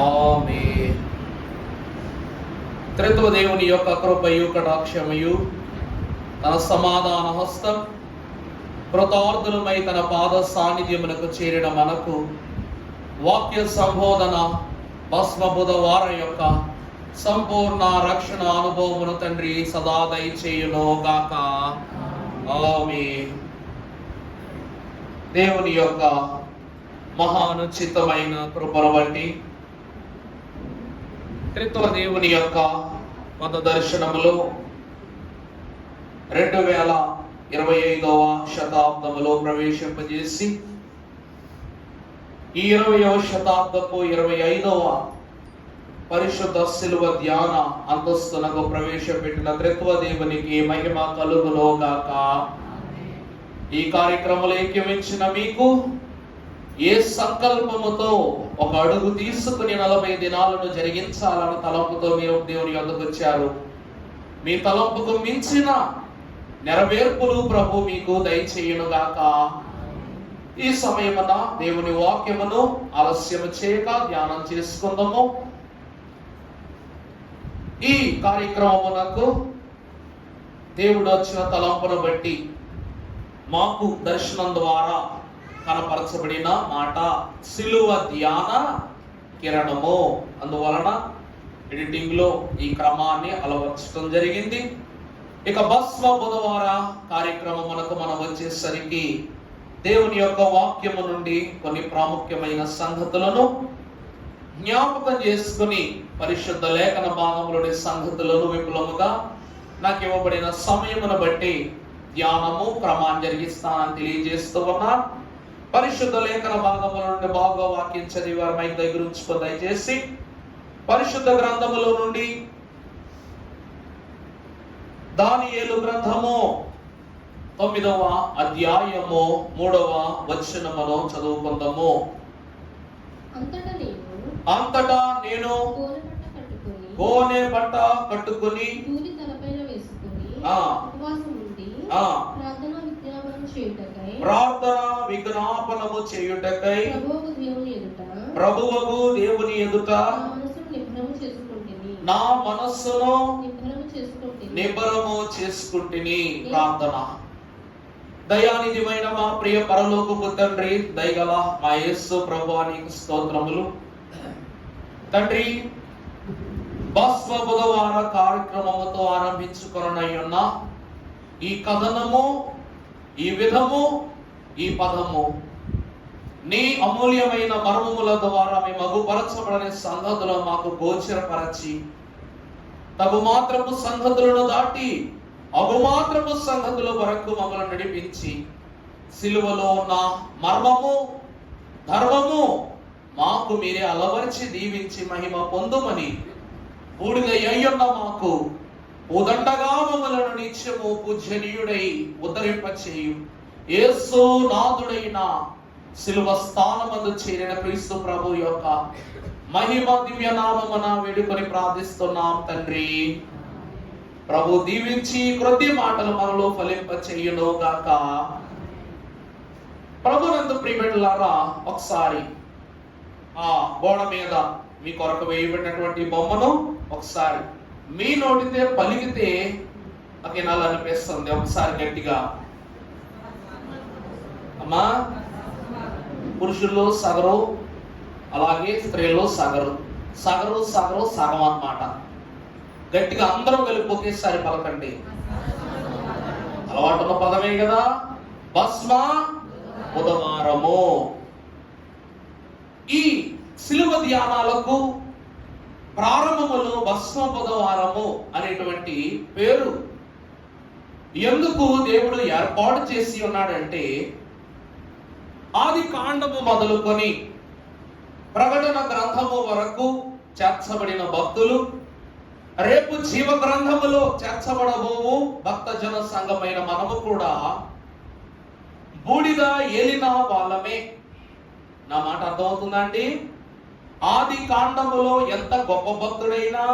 ఆమేన్. త్రిత్వ దేవుని యొక్క కృపయు కటాక్షమయు తన సమాధాన హస్తం కృతార్థులమై తన పాద సాన్నిధ్యమునకు చేరిన మనకు వాక్య సంబోధన భస్మ బుధవారం యొక్క సంపూర్ణ రక్షణ అనుభవమును తండ్రి సదా దయచేయును గాక. ఆమేన్. దేవుని యొక్క మహానుచితమైన కృపను బట్టి త్రిత్వ దేవుని యొక్క మత దర్శనములో 2025వ శతాబ్దములో ప్రవేశింపజేసి ఈ 20వ శతాబ్దపు 25వ పరిశుద్ధ శిలువ ధ్యాన అంతస్తునకు ప్రవేశపెట్టిన త్రిత్వ దేవునికి మహిమ కలుగును గాక. ఈ కార్యక్రమంలో ఏకీవించిన మీకు ఏ సంకల్పముతో ఒక అడుగు తీసుకుని 40 దినాలను జరిగించాలని తలంపుతో మీరు దేవుని యొద్దకు వచ్చారు, మీ తలంపుకు మించిన నెరవేర్పులు ప్రభు మీకు దయచేయునుగాక. ఈ సమయమున దేవుని వాక్యమును ఆలస్యము చేయక ధ్యానం చేసుకుందాము. ఈ కార్యక్రమమునకు దేవుడు వచ్చిన తలంపును బట్టి మాకు దర్శనం ద్వారా కనపరచబడిన మాట సిలువ ధ్యాన కిరణము. అందువలన ఎడిటింగ్ లో ఈ క్రమాన్ని అలవర్చడం జరిగింది. ఇక భస్మ బుధవార కార్యక్రమమునకు మనం వచ్చేసరికి దేవుని యొక్క వాక్యము నుండి కొన్ని ప్రాముఖ్యమైన సంగతులను జ్ఞాపకం చేసుకుని పరిశుద్ధ లేఖన భాగంలోని సంగతులను విపులముగా నాకు ఇవ్వబడిన సమయమును బట్టి ధ్యానము క్రమాన్ని జరిగిస్తానని తెలియజేస్తూ ఉన్నా. పరిశుద్ధ లేఖన భాగముల నుండి బాగా వాక్యం చదివారు మైక్ దగ్గర ఉంచుకో దయచేసి. పరిశుద్ధ గ్రంథములో నుండి దానియేలు గ్రంథము 9వ అధ్యాయము 3వ వచనమును చదువుకుందాము. అంతటా నేను గోనె బట్ట కట్టుకుని ప్రార్థన విజ్ఞాపనము చేయుటకై ప్రభువగు దేవుని ఎదుట నా మనస్సును నిబ్బరము చేసుకుంటుని. ప్రార్థన. దయానిధిమైన మా ప్రియ పరలోకపు తండ్రి, దయగల మా యేసు ప్రభువానికి స్తోత్రములు. తండ్రి, భస్మ బుధవార కార్యక్రమముతో ఆరంభించుకొనయున్న ఈ కథనము, ఈ విధము, ఈ పదము నీ అమూల్యమైన మర్మముల ద్వారా మేము మగుపరచబడని సంగతులు మాకు గోచరపరచి తగు మాత్రపు సంగతులను దాటి అగుమాత్రపు సంగతుల వరకు మమ్మల్ని నడిపించి సిలువలో ఉన్న మర్మము, ధర్మము మాకు మీరే అలవర్చి దీవించి మహిమ పొందుమని బూడిద అయ్యున్న మాకు ఉదండగా మమ్మలను నిత్యము పూజనీయుడై ఉద్ధరింపచేయు యేసు నాథుడైన సిలువ స్థానమందు చేరిన క్రీస్తు ప్రభు యొక్క మహిమ దివ్య నామమున వేడుకొని ప్రార్థిస్తున్నాం తండ్రి. ప్రభు దీవించి కొద్ది మాటలు మనలో ఫలింపచేయును గాక. ప్రభునందు ప్రియబిడ్డలారా, ఒకసారి ఆ గోడ మీద మీ కొరకు వేయబడినటువంటి బొమ్మను ఒకసారి మీ నోటితే పలికితే అకినాలు అనిపిస్తుంది. ఒకసారి గట్టిగా. అమ్మా, పురుషుల్లో సగరు, అలాగే స్త్రీల్లో సగరు. సగరు సగరు సగం అన్నమాట. గట్టిగా అందరూ కలిపి ఒకేసారి పలకండి. అలవాటున్న పదమే కదా. భస్మ బుధవారము. ఈ సిలువ ధ్యానాలకు ప్రారంభములో భస్మ బుధవారము అనేటువంటి పేరు ఎందుకు దేవుడు ఏర్పాటు చేసి ఉన్నాడంటే, ఆది కాండము మొదలుకొని ప్రకటన గ్రంథము వరకు చేర్చబడిన భక్తులు, రేపు జీవ గ్రంథములో చేర్చబడబోవు భక్త జన సంఘమైన మనము కూడా బూడిద ఏలిన వాళ్ళమే. నా మాట అర్థమవుతుందా అండి? ఆది కాండములో ఎంత గొప్ప భక్తుడైనా,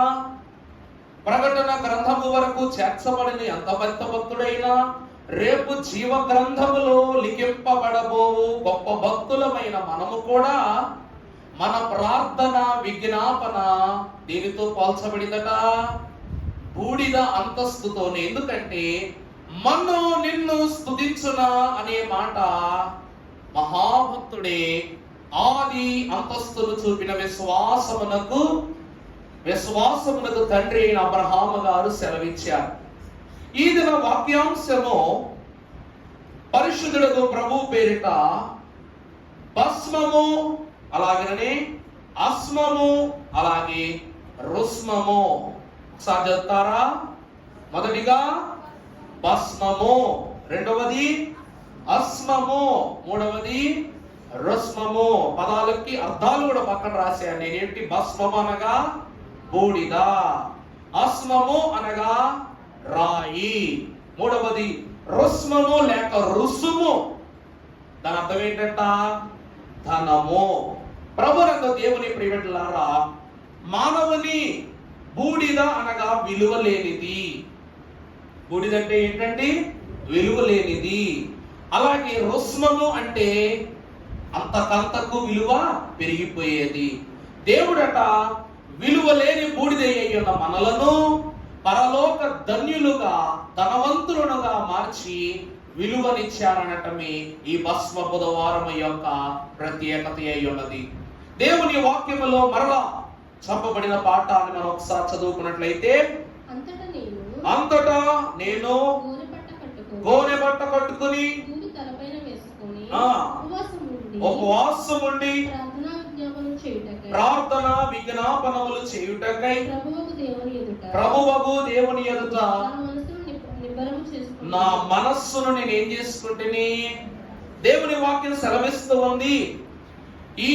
ప్రకటన గ్రంథము వరకు చేర్చబడిన ఎంత పెద్ద భక్తుడైనా, రేపు జీవ గ్రంథములో లిఖింపబడబోవు గొప్ప భక్తులమైన మనము కూడా మన ప్రార్థన విజ్ఞాపన దేనితో పోల్చబడిందట? బూడిద అంతస్తుతోనే. ఎందుకంటే మన్ను నిన్ను స్తుతించునా అనే మాట మహాభక్తుడే ఆది అంతస్తులు చూపిన విశ్వాసమునకు తండ్రి అయిన అబ్రహాము గారు సెలవిచ్చారు. ఈ దిన వాక్యాంశము పరిశుద్ధుడు ప్రభు పేరిట భస్మము, అలాగనే అస్మము, అలాగే రుస్మము. ఒకసారి చదువుతారా? మొదటిగా భస్మము, రెండవది అస్మము, మూడవది రుస్మము. పదాలకి అర్థాలు కూడా పక్కన రాశాను నేనేంటి. భస్మము అనగా బూడిద, అస్మము అనగా రాయి, మూడవది రుస్మము లేక రుసుము. దాని అర్థం ఏంటంట? ధనము. ప్రభునందు దేవుని ప్రియమిత్రులారా, మానవుని బూడిద అనగా విలువ లేనిది. బూడిద అంటే ఏంటండి? విలువ లేనిది. అలాగే రుస్మము అంటే అంతకంతకు విలువ పెరిగిపోయేది. దేవుడట విలువ లేని బూడిద అయ్యున్న మనలను పరలోక ధన్యులుగా, ధనవంతులుగా మార్చి విలువనిచ్చారనటమే ఈ భస్మ బుధవారం యొక్క ప్రత్యేకత అయి ఉన్నది. దేవుని వాక్యములో మరలా చెప్పబడిన పాఠాన్ని మనం ఒకసారి చదువుకున్నట్లయితే, అంతటా నేను గోనె బట్ట కట్టుకుని ఉపవాసం ఉండి ప్రార్థన విజ్ఞాపనములు చేయుటకై ప్రభువగు దేవుని ఎదుట నా మనస్సును నేను ఏం చేసుకుంటేనే దేవుని వాక్యం సెలవిస్తూ ఉంది. ఈ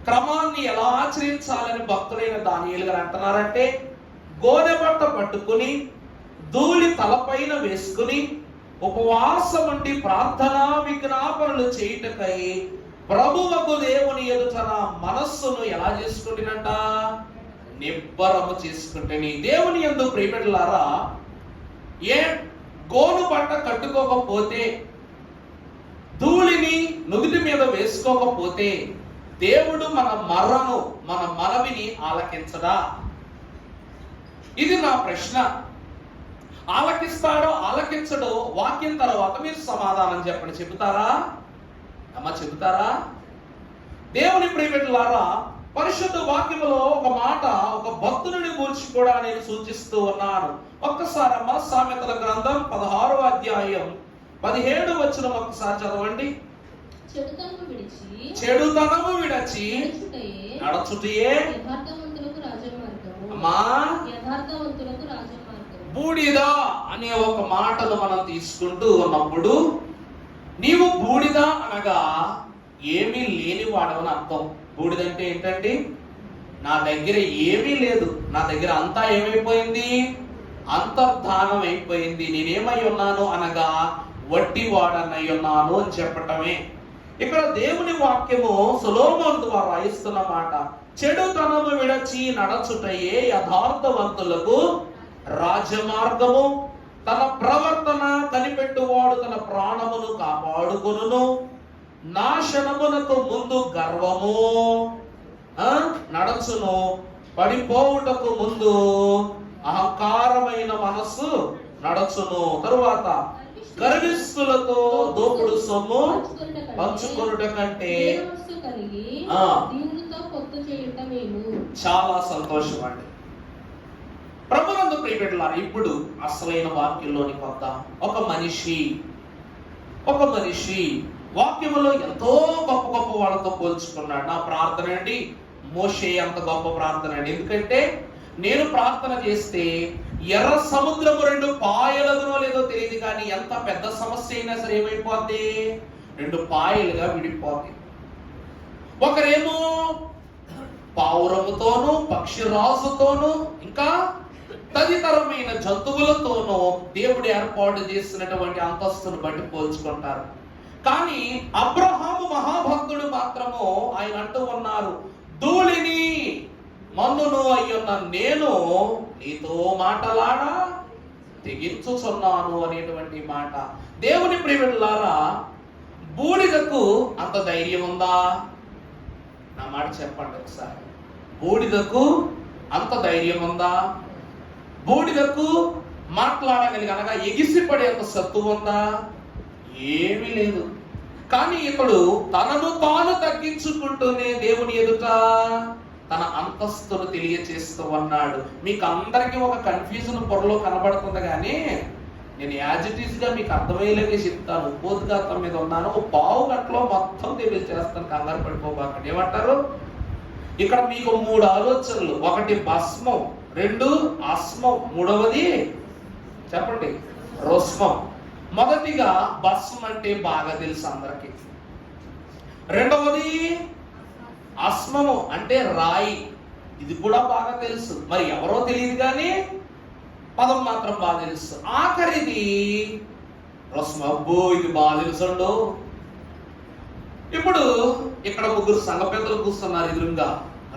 క్రమాన్ని ఎలా ఆచరించాలని భక్తులైన దానియేలు గారు అంటున్నారంటే, గోనె బట్ట పట్టుకుని ధూళి తలపైన వేసుకుని ఉపవాసం ఉండి ప్రార్థన విజ్ఞాపనలు చేయుటకై ప్రభువకు దేవుని ఎదుట నా మనస్సును ఎలా చేసుకుంటున్నట? నిబ్బరము చేసుకుంటేని. దేవుని యందు ప్రియమిత్రులారా, ఏ గోను బట్ట కట్టుకోకపోతే, ధూళిని నుదుటి మీద వేసుకోకపోతే దేవుడు మన మనవిని ఆలకించడా? ఇది నా ప్రశ్న. ఆలకిస్తాడో ఆలకించడో వాక్యం తర్వాత మీరు సమాధానం చెప్పండి. చెబుతారా అమ్మ? చెబుతారా? దేవుని ప్రియమిత్రులారా, పరిశుద్ధ వాక్యములో ఒక మాట ఒక భక్తుని గురించి కూడా నేను సూచిస్తూ ఉన్నాను. ఒక్కసారి అమ్మ సామెతల గ్రంథం 16వ అధ్యాయం 17వ వచనం ఒక్కసారి చదవండి. చెడుతనము విడిచి నడచుటయే అమ్మా బూడిద అనే ఒక మాటను మనం తీసుకుంటూ ఉన్నప్పుడు, నీవు బూడిద అనగా ఏమీ లేని వాడవని అర్థం. బూడిద అంటే ఏంటండి? నా దగ్గర ఏమీ లేదు, నా దగ్గర అంతా ఏమైపోయింది? అంతర్ధానం అయిపోయింది. నేనేమై ఉన్నాను అనగా వట్టి వాడనై ఉన్నాను అని చెప్పటమే. ఇక్కడ దేవుని వాక్యము సొలొమోను ద్వారా రాయిస్తున్న మాట, చెడుతనము విడచి నడచుటయే యథార్థవంతులకు రాజమార్గము, తన ప్రవర్తన కనిపెట్టువాడు తన ప్రాణమును కాపాడుకొనును. నాశనమునకు ముందు గర్వము నడచును, పడిపోవుటకు ముందు అహంకారమైన మనస్సు నడచును. తరువాత గర్విష్ఠులతో దోపుడు సొమ్ము పంచుకొనుట కంటే చాలా సంతోషం అండి. ప్రభునందు ప్రియబిడ్డలారా, ఇప్పుడు అసలైన వాక్యంలోనికి వద్దాం. ఒక మనిషి వాక్యములో ఎంతో గొప్ప గొప్ప వాళ్ళతో పోల్చుకున్నాడు. నా ప్రార్థన అండి మోషే అంత గొప్ప ప్రార్థన అండి. ఎందుకంటే నేను ప్రార్థన చేస్తే ఎర్ర సముద్రము 2 పాయలదునో లేదో తెలియదు, కానీ ఎంత పెద్ద సమస్య అయినా సరే ఏమైపోద్ది? 2 పాయలుగా విడిపోద్ది. ఒకరేమో పావురముతోనూ పక్షిరాజుతోనూ ఇంకా తదితరమైన జంతువులతోనూ దేవుడు ఏర్పాటు చేసినటువంటి అంతస్తును బట్టి పోల్చుకుంటారు. కానీ అబ్రహాము మహాభక్తుడు మాత్రము ఆయన అంటూ ఉన్నారు, ధూళిని మన్నును అయ్యున్న నేను నీతో మాటలాడా తెగించుచున్నాను అనేటువంటి మాట. దేవుని ప్రియమిత్రులారా, బూడిదకు అంత ధైర్యం ఉందా? నా మాట చెప్పండి ఒకసారి. బూడిదకు అంత ధైర్యం ఉందా? బూడిదకు మాట్లాడగలిగనగా ఎగిసిపడేంత సత్తు ఉందా? ఏమీ లేదు. కానీ ఇతడు తనను తాను తగ్గించుకుంటూనే దేవుని ఎదుట తన అంతస్తును తెలియచేస్తూ ఉన్నాడు. మీకు అందరికీ ఒక కన్ఫ్యూజన్ పొరలో కనబడుతుంది, కానీ నేను యాజ్ ఇట్ ఈస్ గా మీకు అర్థమయ్యేలాగే చెప్తాను. ఉపోద్ఘాతం మీద ఉన్నాను, పావు గంటలో మొత్తం తెలియచేస్తాను, కంగారు పడిపోబాకండి. ఏమంటారు? ఇక్కడ మీకు 3 ఆలోచనలు. ఒకటి భస్మం, 2 అస్మం, 3వది చెప్పండి రుస్మం. మొదటిగా భస్మం అంటే బాగా తెలుసు అందరికి. 2వది అస్మము అంటే రాయి, ఇది కూడా బాగా తెలుసు. మరి ఎవరో తెలియదు కానీ పదం మాత్రం బాగా తెలుసు. ఆఖరిది రుస్మం. అబ్బో ఇది బాగా తెలుసు. ఇప్పుడు ఇక్కడ 3 సంఘ పెద్దలు కూర్చున్నారు ఎదురుగా.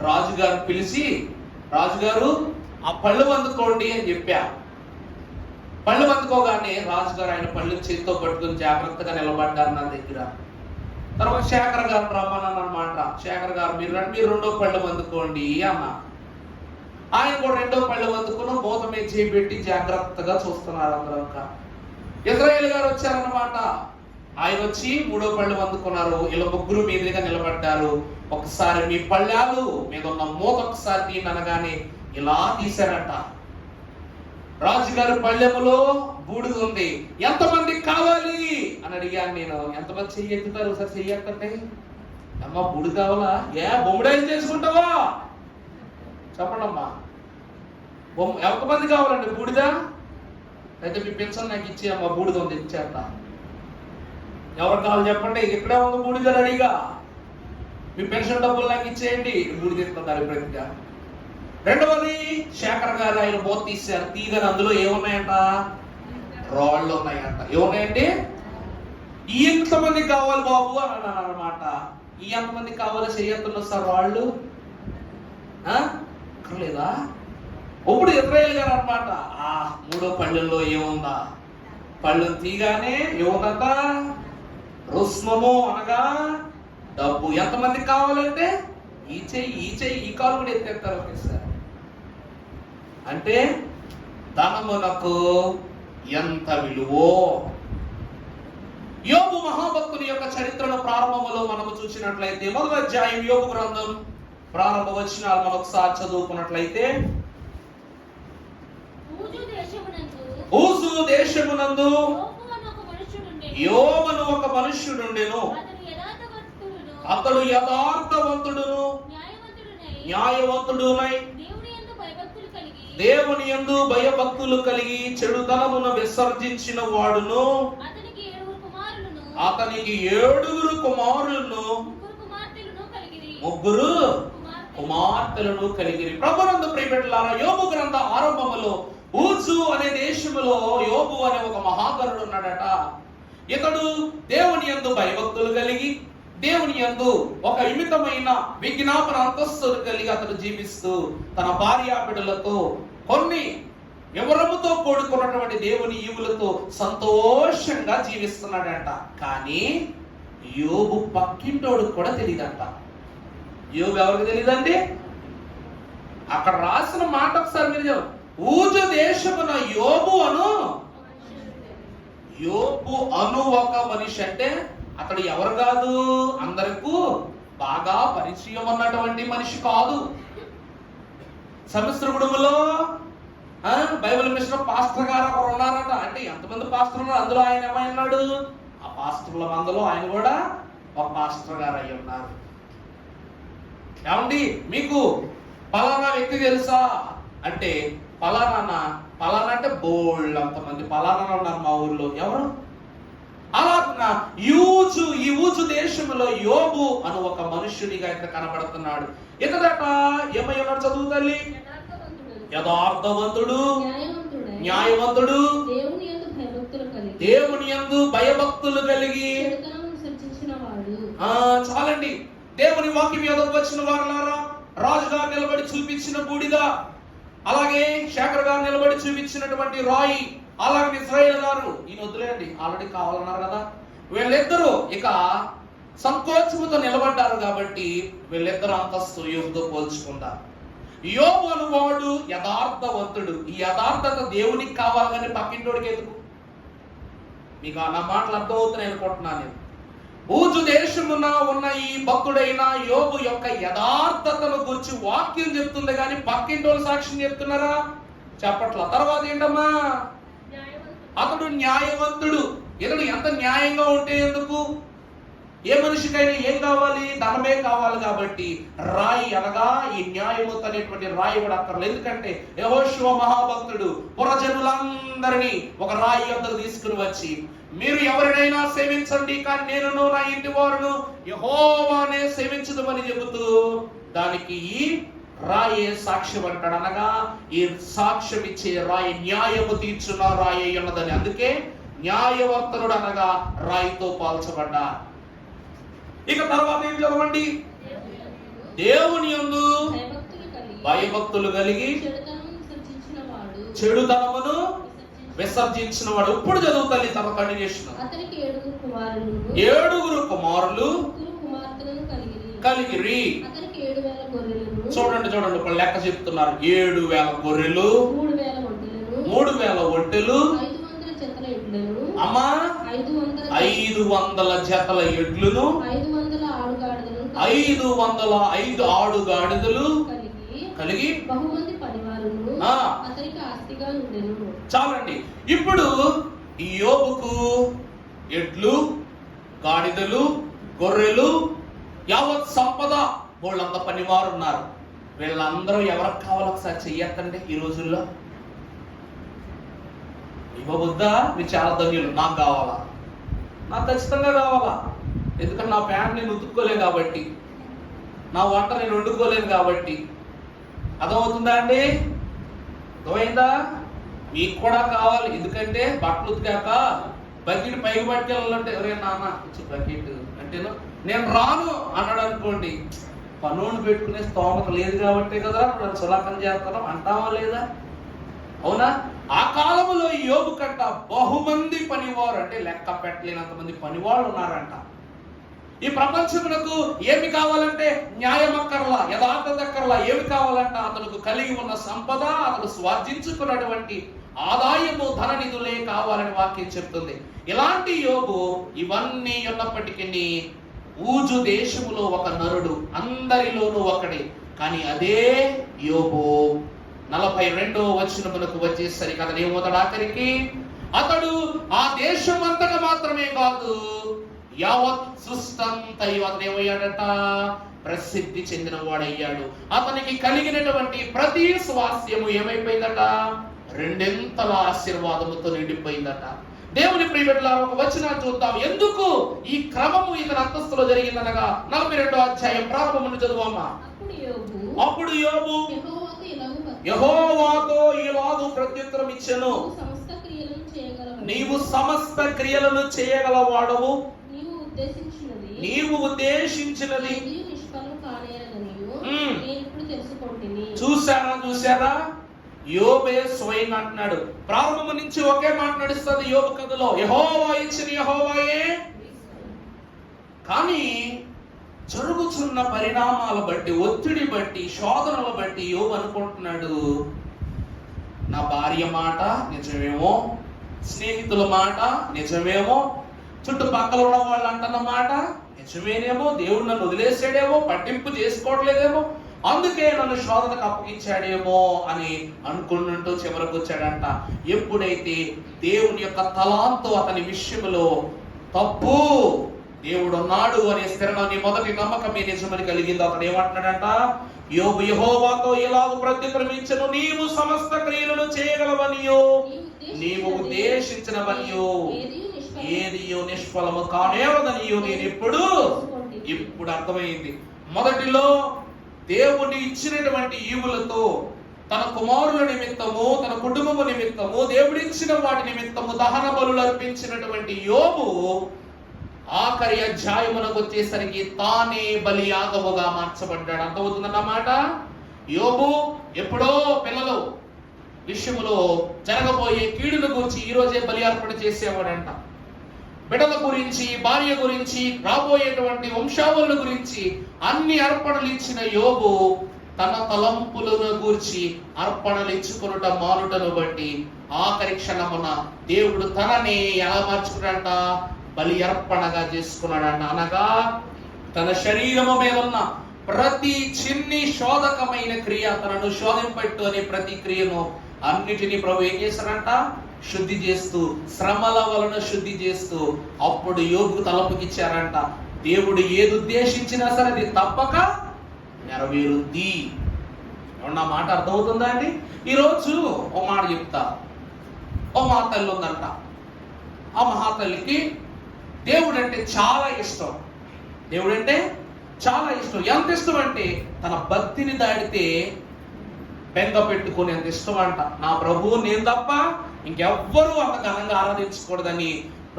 రాజుగారు పిలిచి, రాజుగారు ఆ పళ్ళు అందుకోండి అని చెప్పా. పళ్ళు అందుకోగానే రాజుగారు ఆయన పళ్ళు చేతితో పట్టుకుని జాగ్రత్తగా నిలబడ్డారు నా దగ్గర. తర్వాత శేఖర్ గారు రమ్మన్నాను అనమాట. శేఖర్ గారు మీరు 2వ పళ్ళు అందుకోండి అన్న. ఆయన కూడా 2వ పళ్ళు అందుకుని మూత మీద చేపెట్టి జాగ్రత్తగా చూస్తున్నారు అందరూ. ఇజ్రాయేల్ గారు వచ్చారన్నమాట. ఆయన వచ్చి 3వ పళ్ళు అందుకున్నారు. ఇలా 3 మీదుగా నిలబడ్డారు. ఒకసారి మీ పళ్ళాలు మీద ఉన్న మూత ఒకసారి తీనగానే ఇలా తీశారట. రాజుగారి పళ్ళెములో బూడిద ఉంది. ఎంతమందికి కావాలి అని అడిగాను నేను. ఎంతమంది చెయ్యి ఎత్తుతారు? ఒకసారి చెయ్యి ఎత్తండి. అమ్మా బూడిద కావాలా? బొమ్మిడాయిలు చేసుకుంటావా? చెప్పండి అమ్మా. ఎంతమంది కావాలండి బూడిద? అయితే మీ పెన్షన్ నాకు ఇచ్చి అమ్మా బూడిద ఉంది ఇచ్చేస్తా. ఎవరు కావాలి చెప్పండి. ఇక్కడే ఉంది బూడిద రెడీగా. మీ పెన్షన్ డబ్బులు నాకు ఇచ్చేయండి. బూడిద ఇస్తున్నారు ప్రతిగా. 2వది శేఖర్ గారు ఆయన మూత తీశారు. తీయగానే అందులో ఏమున్నాయంట? రాళ్ళు ఉన్నాయంట. ఏమున్నాయండి? ఎంతమంది కావాలి బాబు అని అన్నాను అనమాట. ఎంతమంది కావాలి చెయ్యొద్దు సార్ రాళ్ళు లేదా? ఇప్పుడు ఇజ్రాయేల్ గారు అనమాట. 3వ పళ్ళల్లో ఏముందా? పళ్ళు తీగానే ఏముందంట? రుస్మము అనగా డబ్బు. ఎంతమందికి కావాలంటే ఈ చెయ్యి ఈ కాలు కూడా ఎత్తేస్తారు ఒకేసారి. అంటే ధనమునకు ఎంత విలువో. యోబు మహాభక్తుని యొక్క చరిత్రను ప్రారంభంలో మనము చూసినట్లయితే 1వ అధ్యాయం యోబు గ్రంథం ప్రారంభ వచనాలు మనం ఒకసారి చదువుకున్నట్లయితే, ఊజు దేశమునందు యోబును ఒక మనుష్యుడుండెను. అతడు యథార్థవంతుడును న్యాయవంతుడునై దేవుని యందు భయభక్తులు కలిగి చెడుతనమును విసర్జించిన వాడును. అతనికి 7 కుమారులను 3 కుమార్తెలను కలిగిరి. ప్రభునందు ప్రియబిడ్డలారా, యోబు గ్రంథ ఆరంభములో ఊజు అనే దేశములో యోబు అనే ఒక మహాగణుడు ఉన్నాడట. ఇతడు దేవుని యందు భయభక్తులు కలిగి దేవుని యందు ఒక ఇమితమైన విజ్ఞాపన అంతస్తులు కలిగి అతడు జీవిస్తూ తన భార్యా బిడ్డలతో కొన్ని వివరముతో కూడుకున్నటువంటి దేవుని ఈవులతో సంతోషంగా జీవిస్తున్నాడంట. కానీ యోబు పక్కింటోడు కూడా తెలియదంట. యోబు ఎవరికి తెలియదండి? అక్కడ రాసిన మాట ఒకసారి మీరు ఊజు దేశమున యోబు అను ఒక మనిషి అంటే అతడు ఎవరు కాదు, అందరికీ బాగా పరిచయం ఉన్నటువంటి మనిషి కాదు. సమిశ్ర కుటుంబంలో బైబిల్ మిషన్ పాస్టర్ గారు ఒకరు ఉన్నారట. అంటే ఎంతమంది పాస్టర్ ఉన్నారు? అందులో ఆయన ఏమైనాడు? ఆ పాస్టర్ల మందలో ఆయన కూడా ఒక పాస్టర్ గారు అయి ఉన్నారు. ఏమండి మీకు పలానా వ్యక్తి తెలుసా అంటే పలానా అంటే బోల్డ్ అంతమంది పలానా ఉన్నారు మా ఊర్లో. ఎవరు? అలాగా ఈ ఊజు దేశంలో యోబు అను ఒక మనుష్యునిగా ఇక్కడ కనబడుతున్నాడు. ఇతడట ఏమై ఉన్నాడు? చదువు తల్లి. యథార్థవంతుడు న్యాయవంతుడు దేవుని యందు భయభక్తులు కలిగి. చాలండి. దేవుని వాక్యం ఎదురు వచ్చిన వారులారా, రాజుగారు నిలబడి చూపించిన బూడిద, అలాగే శేఖర్ గారు నిలబడి చూపించినటువంటి రాయి, అలాగే ఇజ్రాయేల్ గారు ఈయన వదిలేయండి ఆల్రెడీ కావాలన్నారు కదా. వీళ్ళిద్దరూ ఇక సంకోచముతో నిలబడ్డారు కాబట్టి వీళ్ళిద్దరు అంతస్తు యోబుతో పోల్చుకుంటారు. యోబు అనువాడు యథార్థవంతుడు. ఈ యథార్థత దేవునికి కావాలి కానీ పక్కింటోడికి ఎందుకు? మీకు నా మాటలు అర్థమవుతున్నాయి అనుకుంటున్నాను నేను. ఊజు దేశమున ఉన్న ఈ భక్తుడైన యోబు యొక్క యథార్థతను గురించి వాక్యం చెప్తుంది కానీ పక్కింటోళ్ళు సాక్ష్యం చెప్తున్నారా? చెప్పట్ల. తర్వాత ఏంటమ్మా? అతడు న్యాయవంతుడు. ఇతడు ఎంత న్యాయంగా ఉంటే ఎందుకు? ఏ మనిషికైనా ఏం కావాలి? ధనమే కావాలి. కాబట్టి రాయి అనగా ఈ న్యాయమూర్తి అనేటువంటి రాయి కూడా అక్కర్లేదు. ఎందుకంటే యెహోషువ మహాభక్తుడు పురజనులందరినీ ఒక రాయి వద్దకు తీసుకుని వచ్చి, మీరు ఎవరినైనా సేవించండి కానీ నేను నా ఇంటి వారును యెహోవానే సేవించదమని చెబుతూ దానికి ఈ రాయే సాక్ష్యం అంటాడు. అనగా ఈ సాక్ష్యం ఇచ్చే రాయి న్యాయము తీర్చున్న రాయి అయి ఉన్నదని. అందుకే న్యాయవర్తనుడు అనగా రాయితో పాల్చబడ్డా. ఇక తర్వాత ఏం చదవండి? దేవుని యందు భయభక్తులు కలిగి చెడుతనమును విసర్జించిన వాడు. ఇప్పుడు చదువు తల్లి తన కంటిన్యూషన్. ఏడుగురు కుమారులు కలిగిరి. చూడండి ఇప్పుడు లెక్క చెప్తున్నారు. 7,000 గొర్రెలు, 3,000 ఒంటెలు, అమ్మా 500 జతల ఎడ్లను, 505 ఆడుగాడిదలు కలిగి చాలండి. ఇప్పుడు ఈ యోబుకు ఎడ్లు, గాడిదలు, గొర్రెలు, యావత్ సంపద, వాళ్ళంత పనివారు ఉన్నారు. వీళ్ళందరూ ఎవరికి కావాలి? ఒకసారి చెయ్యొద్దండి. ఈ రోజుల్లో ఇవ్వబుద్దా? మీరు చాలా ధన్యులు. నాకు కావాలా? నాకు ఖచ్చితంగా కావాలా? ఎందుకంటే నా ప్యాంట్ నేను ఉతుక్కోలేను కాబట్టి, నా వంట నేను వండుకోలేను కాబట్టి. అర్థమవుతుందా అండి? అర్థమైందా? మీకు కూడా కావాలి. ఎందుకంటే బట్టలు ఉతికాక బకెట్ పైకి పట్టుకెళ్ళాలంటే ఎవరే నాన్న బకెట్ అంటే నేను రాను అన్నాడు అనుకోండి, పనుని పెట్టుకునే స్తోమత లేదు కాబట్టి కదా సులాకం చేస్తాను అంటావా లేదా? అవునా? ఆ కాలంలో యోబు కంట బహుమంది పనివారు, అంటే లెక్క పెట్టలేనంత మంది పనివాళ్ళు ఉన్నారంట. ఈ ప్రపంచమునకు ఏమి కావాలంటే న్యాయం అక్కర్లా, యథార్థత అక్కర్లా. ఏమి కావాలంట? అతనికి కలిగి ఉన్న సంపద, అతను స్వార్జించుకున్నటువంటి ఆదాయము, ధన నిధులే కావాలని వాక్యం చెప్తుంది. ఇలాంటి యోబు ఇవన్నీ ఉన్నప్పటికీ ఊజు దేశములో ఒక నరుడు, అందరిలోనూ ఒకడే. కానీ అదే యోబు 42వ వచనమునకు వచ్చేసరికి అతను ఏమవుతాడు? ఆఖరికి అతడు ఆ దేశం అంతగా మాత్రమే కాదు, యావత్ సృష్టంతయు అతను ఏమయ్యాడట? ప్రసిద్ధి చెందిన వాడయ్యాడు. అతనికి కలిగినటువంటి ప్రతి స్వాస్థ్యము ఏమైపోయిందట? 2 ఆశీర్వాదముతో నిండిపోయిందట. దేవుని ప్రియబిడ్డలారా, ఒక వచనాన్ని చూద్దాం. ఎందుకు ఈ క్రమము ఇతని అంతస్తులో జరిగిందనగా 42వ అధ్యాయం ప్రారంభమును చదువమ్మా. అప్పుడు యోబు యెహోవాతో ఇలాగు ప్రత్యుత్తరం ఇచ్చెను, నీవు సమస్త క్రియలను చేయగలవాడవు, నీవు ఉద్దేశించినది. చూసారా? యోబే స్వయంగా అంటున్నాడు. ప్రారంభం నుంచి ఒకే మాట నడుస్తుంది యోబు కథలో, యెహోవా ఇచ్చిన యెహోవాయే. కానీ జరుగుతున్న పరిణామాల బట్టి, ఒత్తిడి బట్టి, శోధనల బట్టి యోబు అనుకుంటున్నాడు, నా భార్య మాట నిజమేమో, స్నేహితుల మాట నిజమేమో, చుట్టుపక్కల ఉన్న వాళ్ళు అంటున్న మాట నిజమేనేమో, దేవుడు నన్ను వదిలేసాడేమో, పట్టింపు చేసుకోవట్లేదేమో, అందుకే నన్ను శోధనకు అప్పగించాడేమో అని అనుకుంటూ చివరకు వచ్చాడంట. ఎప్పుడైతే దేవుని యొక్క తలాంతో అతని విషయంలో తప్పు, దేవుడు ఉన్నాడు అనే స్థిరని మొదటి నమ్మకం నిజమని కలిగింది. అతడు ఏమంటున్నాడంట? యోబు యెహోవాతో ఇలాగ ప్రతిక్రమించెను, నీవు సమస్త క్రియలను చేయగలవనియో, నీవు ఉద్దేశించినవనియో ఏదియో నిష్ఫలము కానేవదనియో నేను ఇప్పుడు అర్థమైంది. మొదటిలో దేవుని ఇచ్చినటువంటి ఈవులతో తన కుమారుల నిమిత్తము, తన కుటుంబము నిమిత్తము, దేవుడిచ్చిన వాటి నిమిత్తము దహన బలులు అర్పించినటువంటి యోబు ఆఖరి అధ్యాయమునకు వచ్చేసరికి తానే బలియాగముగా మార్చబడ్డాడు. అర్థమవుతుందన్నమాట. యోబు ఎప్పుడో పిల్లలు విషయములో జరగబోయే కీడును గురించి ఈ రోజే బలి అర్పణ చేసేవాడంట. బిడ్డల గురించి, భార్య గురించి, రాబోయేటువంటి వంశావళుల గురించి అన్ని అర్పణలు ఇచ్చిన యోబు తన తలంపులను గూర్చి అర్పణలు ఇచ్చుకొనుట మానుటను బట్టి ఆఖరి క్షణమున దేవుడు తనని ఎలా మార్చుకున్నాడంట? బలి అర్పణగా చేసుకున్నాడంట. అనగా తన శరీరము మీద ఉన్న ప్రతి చిన్ని శోధకమైన క్రియ, తనను శోధింపట్టు అనే ప్రతి క్రియను అన్నిటినీ ప్రభు ఏం చేశారంట? శుద్ధి చేస్తూ, శ్రమల వలన శుద్ధి చేస్తూ అప్పుడు యోబుకు తలపుకిచ్చారంట. దేవుడు ఏది ఉద్దేశించినా సరే అది తప్పక నెరవేరుద్ది. నా మాట అర్థమవుతుందా అండి? ఈరోజు ఓ మాట చెప్తా. ఓ మహాతల్లి ఉందంట. ఆ మహాతల్లికి దేవుడు అంటే చాలా ఇష్టం. దేవుడు అంటే చాలా ఇష్టం. ఎంత ఇష్టం అంటే తన భక్తిని దాడితే బెంగ పెట్టుకుని ఎంత ఇష్టం అంట. నా ప్రభువు నేను తప్ప ఇంకెవ్వరూ అంత ఘనంగా ఆరాధించకూడదని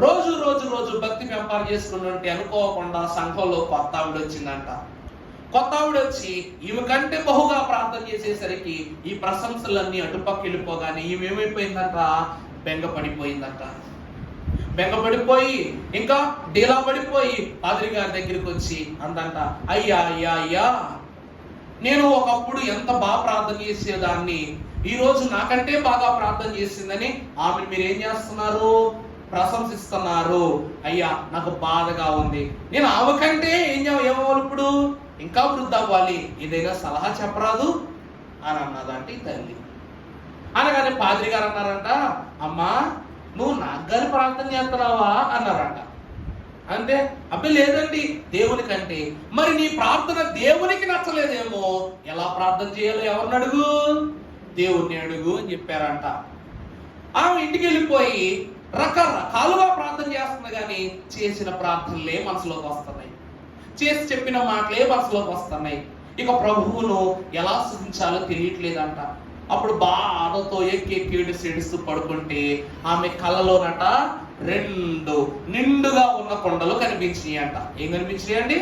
రోజు రోజు రోజు భక్తి వ్యాపారం చేసుకుంటుంటే అనుకోకుండా సంఘంలో కొత్త ఆవిడ వచ్చిందంట. కొత్త ఆవిడ వచ్చి ఈమె కంటే బహుగా ప్రార్థన చేసేసరికి ఈ ప్రశంసలన్నీ అటుపక్క వెళ్ళిపోగానే ఈమె ఏమైపోయిందంట? బెంగ పడిపోయిందంట. బెంగ పడిపోయి ఇంకా డీలా పడిపోయి పాద్రి గారి దగ్గరికి వచ్చి అందంట, అయ్యా అయ్యా అయ్యా, నేను ఒకప్పుడు ఎంత బాగా ప్రార్థన చేసేదాన్ని, ఈ రోజు నాకంటే బాగా ప్రార్థన చేసిందని ఆమె మీరు ఏం చేస్తున్నారు? ప్రశంసిస్తున్నారు. అయ్యా నాకు బాధగా ఉంది, నేను ఆమె కంటే ఏమవ్వాలి, ఇప్పుడు ఇంకా వృద్ధి అవ్వాలి, ఏదైనా సలహా చెప్పరాదు అని అన్నదంటే ఈ తల్లి. అనగానే పాద్రి గారు అన్నారంట, అమ్మా నువ్వు నాకు గారి ప్రార్థన చేస్తున్నావా అన్నారంట. అంటే అబ్బే లేదండి, దేవుని కంటే. మరి నీ ప్రార్థన దేవునికి నచ్చలేదేమో, ఎలా ప్రార్థన చేయాలో ఎవరిని అడుగు? దేవుణ్ణి అడుగు అని చెప్పారంట. ఆమె ఇంటికి వెళ్ళిపోయి రకరకాలుగా ప్రార్థన చేస్తుంది, కానీ చేసిన ప్రార్థనలే మనసులోకి వస్తున్నాయి, చేసి చెప్పిన మాటలే మనసులోకి వస్తున్నాయి. ఇక ప్రభువును ఎలా స్థుతించాలో తెలియట్లేదంట. అప్పుడు బాధతో ఏడుస్తూ పడుకుంటే ఆమె కళ్ళలోనట 2 నిండుగా ఉన్న కొండలు కనిపించినాయి అంట. ఏం కనిపించినాయి అండి?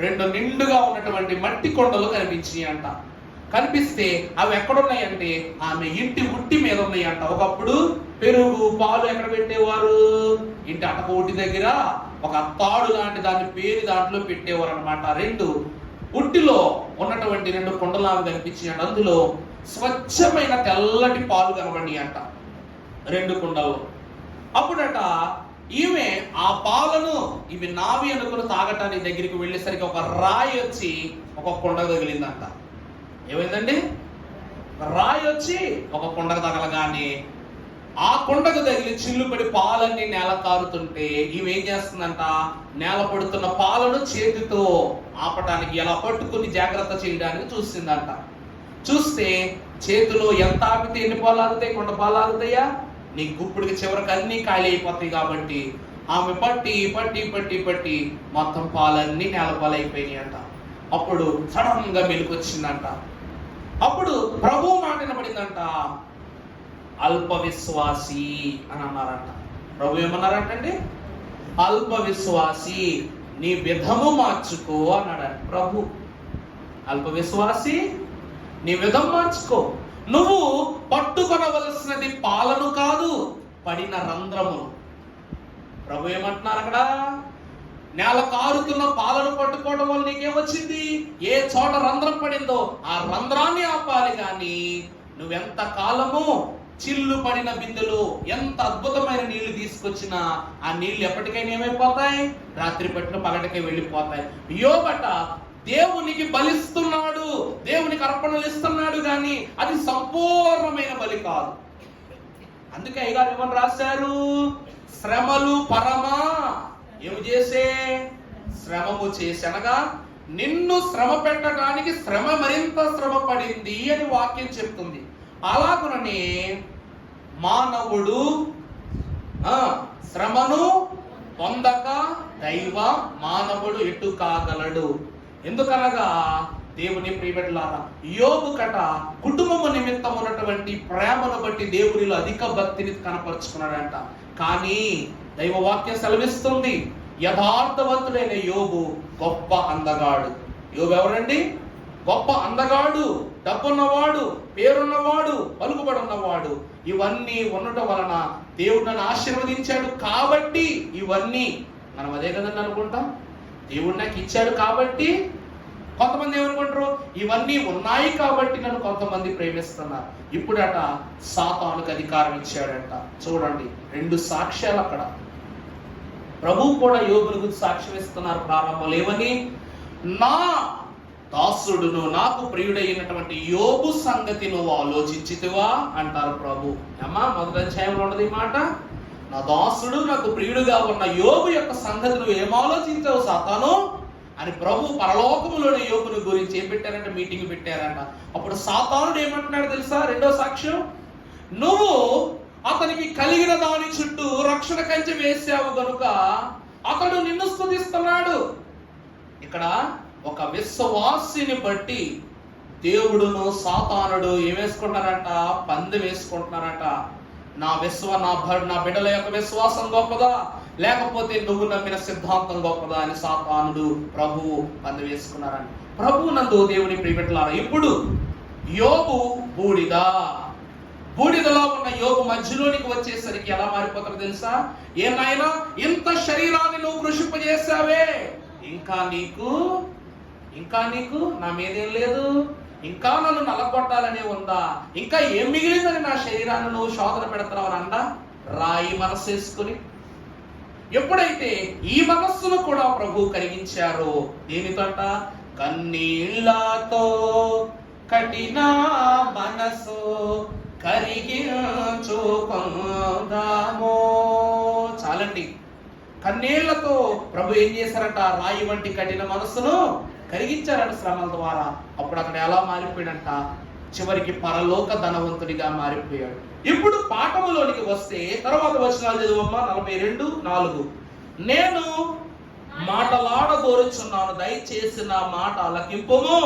2 నిండుగా ఉన్నటువంటి మట్టి కొండలు కనిపించినాయి అంట. కనిపిస్తే అవి ఎక్కడున్నాయంటే ఆమె ఇంటి ఉట్టి మీద ఉన్నాయంట. ఒకప్పుడు పెరుగు పాలు ఎక్కడ పెట్టేవారు? ఇంటి అటకోటి దగ్గర ఒక తాడు లాంటి దాని పేరు దాంట్లో పెట్టేవారు అనమాట. 2 ఉట్టిలో ఉన్నటువంటి 2 కొండలు ఆమె కనిపించినాయి. అందులో స్వచ్ఛమైన తెల్లటి పాలు కనబడి అంట 2 కుండల్లో. అప్పుడట ఈమె ఆ పాలను ఇవి నావి అనుకుని తాగటానికి దగ్గరికి వెళ్ళేసరికి ఒక రాయి వచ్చి ఒక కొండకు తగిలిందంట. ఏమైందండి? రాయి వచ్చి ఒక కొండకు తగలగానే ఆ కొండకు తగిలి చిల్లుపడి పాలన్నీ నేల కారుతుంటే ఈమె ఏం చేస్తుందంట? నేల పడుతున్న పాలను చేతితో ఆపటానికి ఎలా పట్టుకుని జాగ్రత్త చేయడానికి చూస్తుందంట. చూస్తే చేతిలో ఎంత ఆపితే ఎన్ని పాలు ఆగుతాయి? కొండ పాలు ఆగుతాయా? నీ గుప్పుడికి చివరికి అన్ని ఖాళీ అయిపోతాయి. కాబట్టి ఆమె పట్టి పట్టి పట్టి పట్టి మొత్తం పాలన్నీ నేలపాలు అయిపోయినాయి అంట. అప్పుడు సడన్ గా మెలుకొచ్చిందంట. అప్పుడు ప్రభు మాట వినబడిందంట, అల్ప విశ్వాసి అని అన్నారంట. ప్రభు ఏమన్నారంటండి? అల్ప విశ్వాసి నీ విధము మార్చుకో అన్నాడంట ప్రభు. అల్ప విశ్వాసి నీ విధం మార్చుకో. నువ్వు పట్టుకొనవలసినది పాలను కాదు, పడిన రంధ్రమును. ప్రభు ఏమంటున్నారు అక్కడ? నేల కారుతున్న పాలను పట్టుకోవడం వల్ల నీకేమొచ్చింది? ఏ చోట రంధ్రం పడిందో ఆ రంధ్రాన్ని ఆపాలి. కానీ నువ్వెంత కాలము చిల్లు పడిన బిందులు ఎంత అద్భుతమైన నీళ్లు తీసుకొచ్చినా ఆ నీళ్లు ఎప్పటికైనా ఏమైపోతాయి? రాత్రి పట్టిన పగటికే వెళ్ళిపోతాయి. యోబట దేవునికి బలిస్తున్నాడు, దేవునికి అర్పణలు ఇస్తున్నాడు, కానీ అది సంపూర్ణమైన బలి కాదు. అందుకే అయ్యగారు ఏమని రాశారు? శ్రమలు పరమా ఏమి చేసే? శ్రమము చేసనగా నిన్ను శ్రమ పెట్టడానికి శ్రమ మరింత శ్రమ పడింది అని వాక్యం చెప్తుంది. అలాగుననే మానవుడు శ్రమను పొందక దైవ మానవుడు ఎటు కాగలడు. ఎందుకనగా దేవుని ప్రియబిడ్డలారా, యోబు కట కుటుంబము నిమిత్తం ఉన్నటువంటి ప్రేమను బట్టి దేవునిలో అధిక భక్తిని కనపరుచుకున్నాడంట. కానీ దైవ వాక్యం సెలవిస్తుంది, యథార్థవంతుడైన యోబు గొప్ప అందగాడు. యోబు ఎవరండి? గొప్ప అందగాడు, డబ్బున్నవాడు, పేరున్నవాడు, పలుకుబడున్నవాడు, ఇవన్నీ ఉండటం వలన దేవుడు నన్ను ఆశీర్వదించాడు కాబట్టి ఇవన్నీ, మనం అదే కదండి అనుకుంటాం. దేవుడు నాకు ఇచ్చాడు కాబట్టి. కొంతమంది ఏమనుకుంటారు, ఇవన్నీ ఉన్నాయి కాబట్టి నన్ను కొంతమంది ప్రేమిస్తున్నారు. ఇప్పుడట సాతానుకు అధికారం ఇచ్చాడట. చూడండి 2 సాక్ష్యాలు అక్కడ. ప్రభువు కూడా యోబుని గురించి సాక్ష్యం ఇస్తున్నారు ప్రారంభంలో. ఏమని? నా దాసుడును నాకు ప్రియుడైనటువంటి యోబు సంగతి నువ్వు ఆలోచించితివా అంటారు ప్రభు. అమ్మా, మొదటి అధ్యాయంలో ఉన్నది ఈ మాట. నా దాసుడు నాకు ప్రియుడుగా ఉన్న యోబు యొక్క సంగతి నువ్వు ఏం ఆలోచించావు సాతాను అని ప్రభు పరలోకములోని యోబుని గురించి ఏం పెట్టారంటే మీటింగ్ పెట్టారంట. అప్పుడు సాతానుడు ఏమంటున్నాడు తెలుసా? 2వ సాక్ష్యం, నువ్వు అతనికి కలిగిన దాని చుట్టూ రక్షణ కంచె వేసావు గనుక అతడు నిన్ను స్తుతిస్తున్నాడు. ఇక్కడ ఒక విశ్వాసిని బట్టి దేవుడును సాతానుడు ఏమేసుకుంటారంట? పందెం వేసుకుంటున్నారట. నా బిడ్డల యొక్క విశ్వాసం గొప్పదా, లేకపోతే నువ్వు నమ్మిన సిద్ధాంతం గొప్పదా అని సాతానుడు ప్రభువు పందెం వేసుకున్నారని. ప్రభు నందు దేవుని ప్రియబిడ్డలారా, ఇప్పుడు యోబు బూడిదలో ఉన్న యోబు మధ్యలోనికి వచ్చేసరికి ఎలా మారిపోతారో తెలుసా? ఏమైనా ఇంత శరీరాన్ని నువ్వు కృషింపజేసావే, ఇంకా నీకు నా మీదేం లేదు, ఇంకా నన్ను నలగొట్టాలనే ఉందా, ఇంకా ఏం మిగిలిందని నా శరీరాన్ని నువ్వు శోధన పెడతావు అంట. రాయి మనస్సు వేసుకుని ఎప్పుడైతే ఈ మనస్సును కూడా ప్రభు కలిగించారో, దేనితోట? కన్నీళ్లతో కఠిన మనసు కరిగించుకుందామో. చాలండి. కన్నీళ్లతో ప్రభు ఏం చేశారంట? రాయి వంటి కఠిన మనస్సును కరిగించారంట శ్రమల ద్వారా. అప్పుడు అక్కడ ఎలా మారిపోయాడంట? చివరికి పరలోక ధనవంతుడిగా మారిపోయాడు. ఇప్పుడు పాఠములోనికి వస్తే తర్వాత వచనాలు చదువమ్మా. 42:4. నేను మాటలాడగోరుచున్నాను, దయచేసి నా మాట ఆలకింపుము.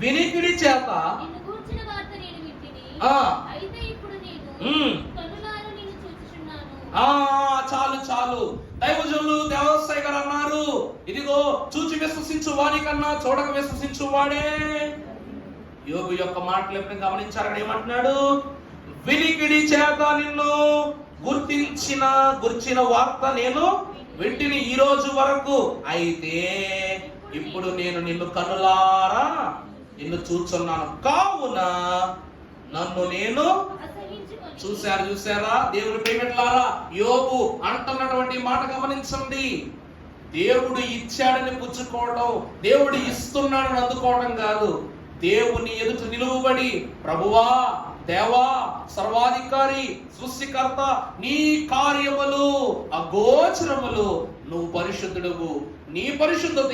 వినికిడి చేత చాలు. దైవజనులు దేవస్థాయి గారు అన్నారు, ఇదిగో చూచి విశ్వసించు వాడి కన్నా చూడక విశ్వసించు వాడే. యోబు యొక్క మాటలు ఎప్పుడు గమనించారని ఏమంటున్నాడు? వినికిడి చేత నిన్ను గుర్చిన వార్త నేను వింటిని ఈ రోజు వరకు, అయితే ఇప్పుడు నేను నిన్ను కన్నులారా నిన్ను చూచున్నాను, కావున నన్ను నేను చూసారా దేవుని ప్రియమిట్లారా? యోబు అంటున్నటువంటి మాట గమనించండి. దేవుడు ఇచ్చాడని పుచ్చుకోవడం, దేవుడు ఇస్తున్నాడని అందుకోవడం కాదు. దేవుని ఎదుట నిలువబడి, ప్రభువా, దేవా, సర్వాధికారి, సృష్టికర్త, నీ కార్యములు అగోచరములు, నువ్వు పరిశుద్ధుడువు, నీ పరిశుద్ధత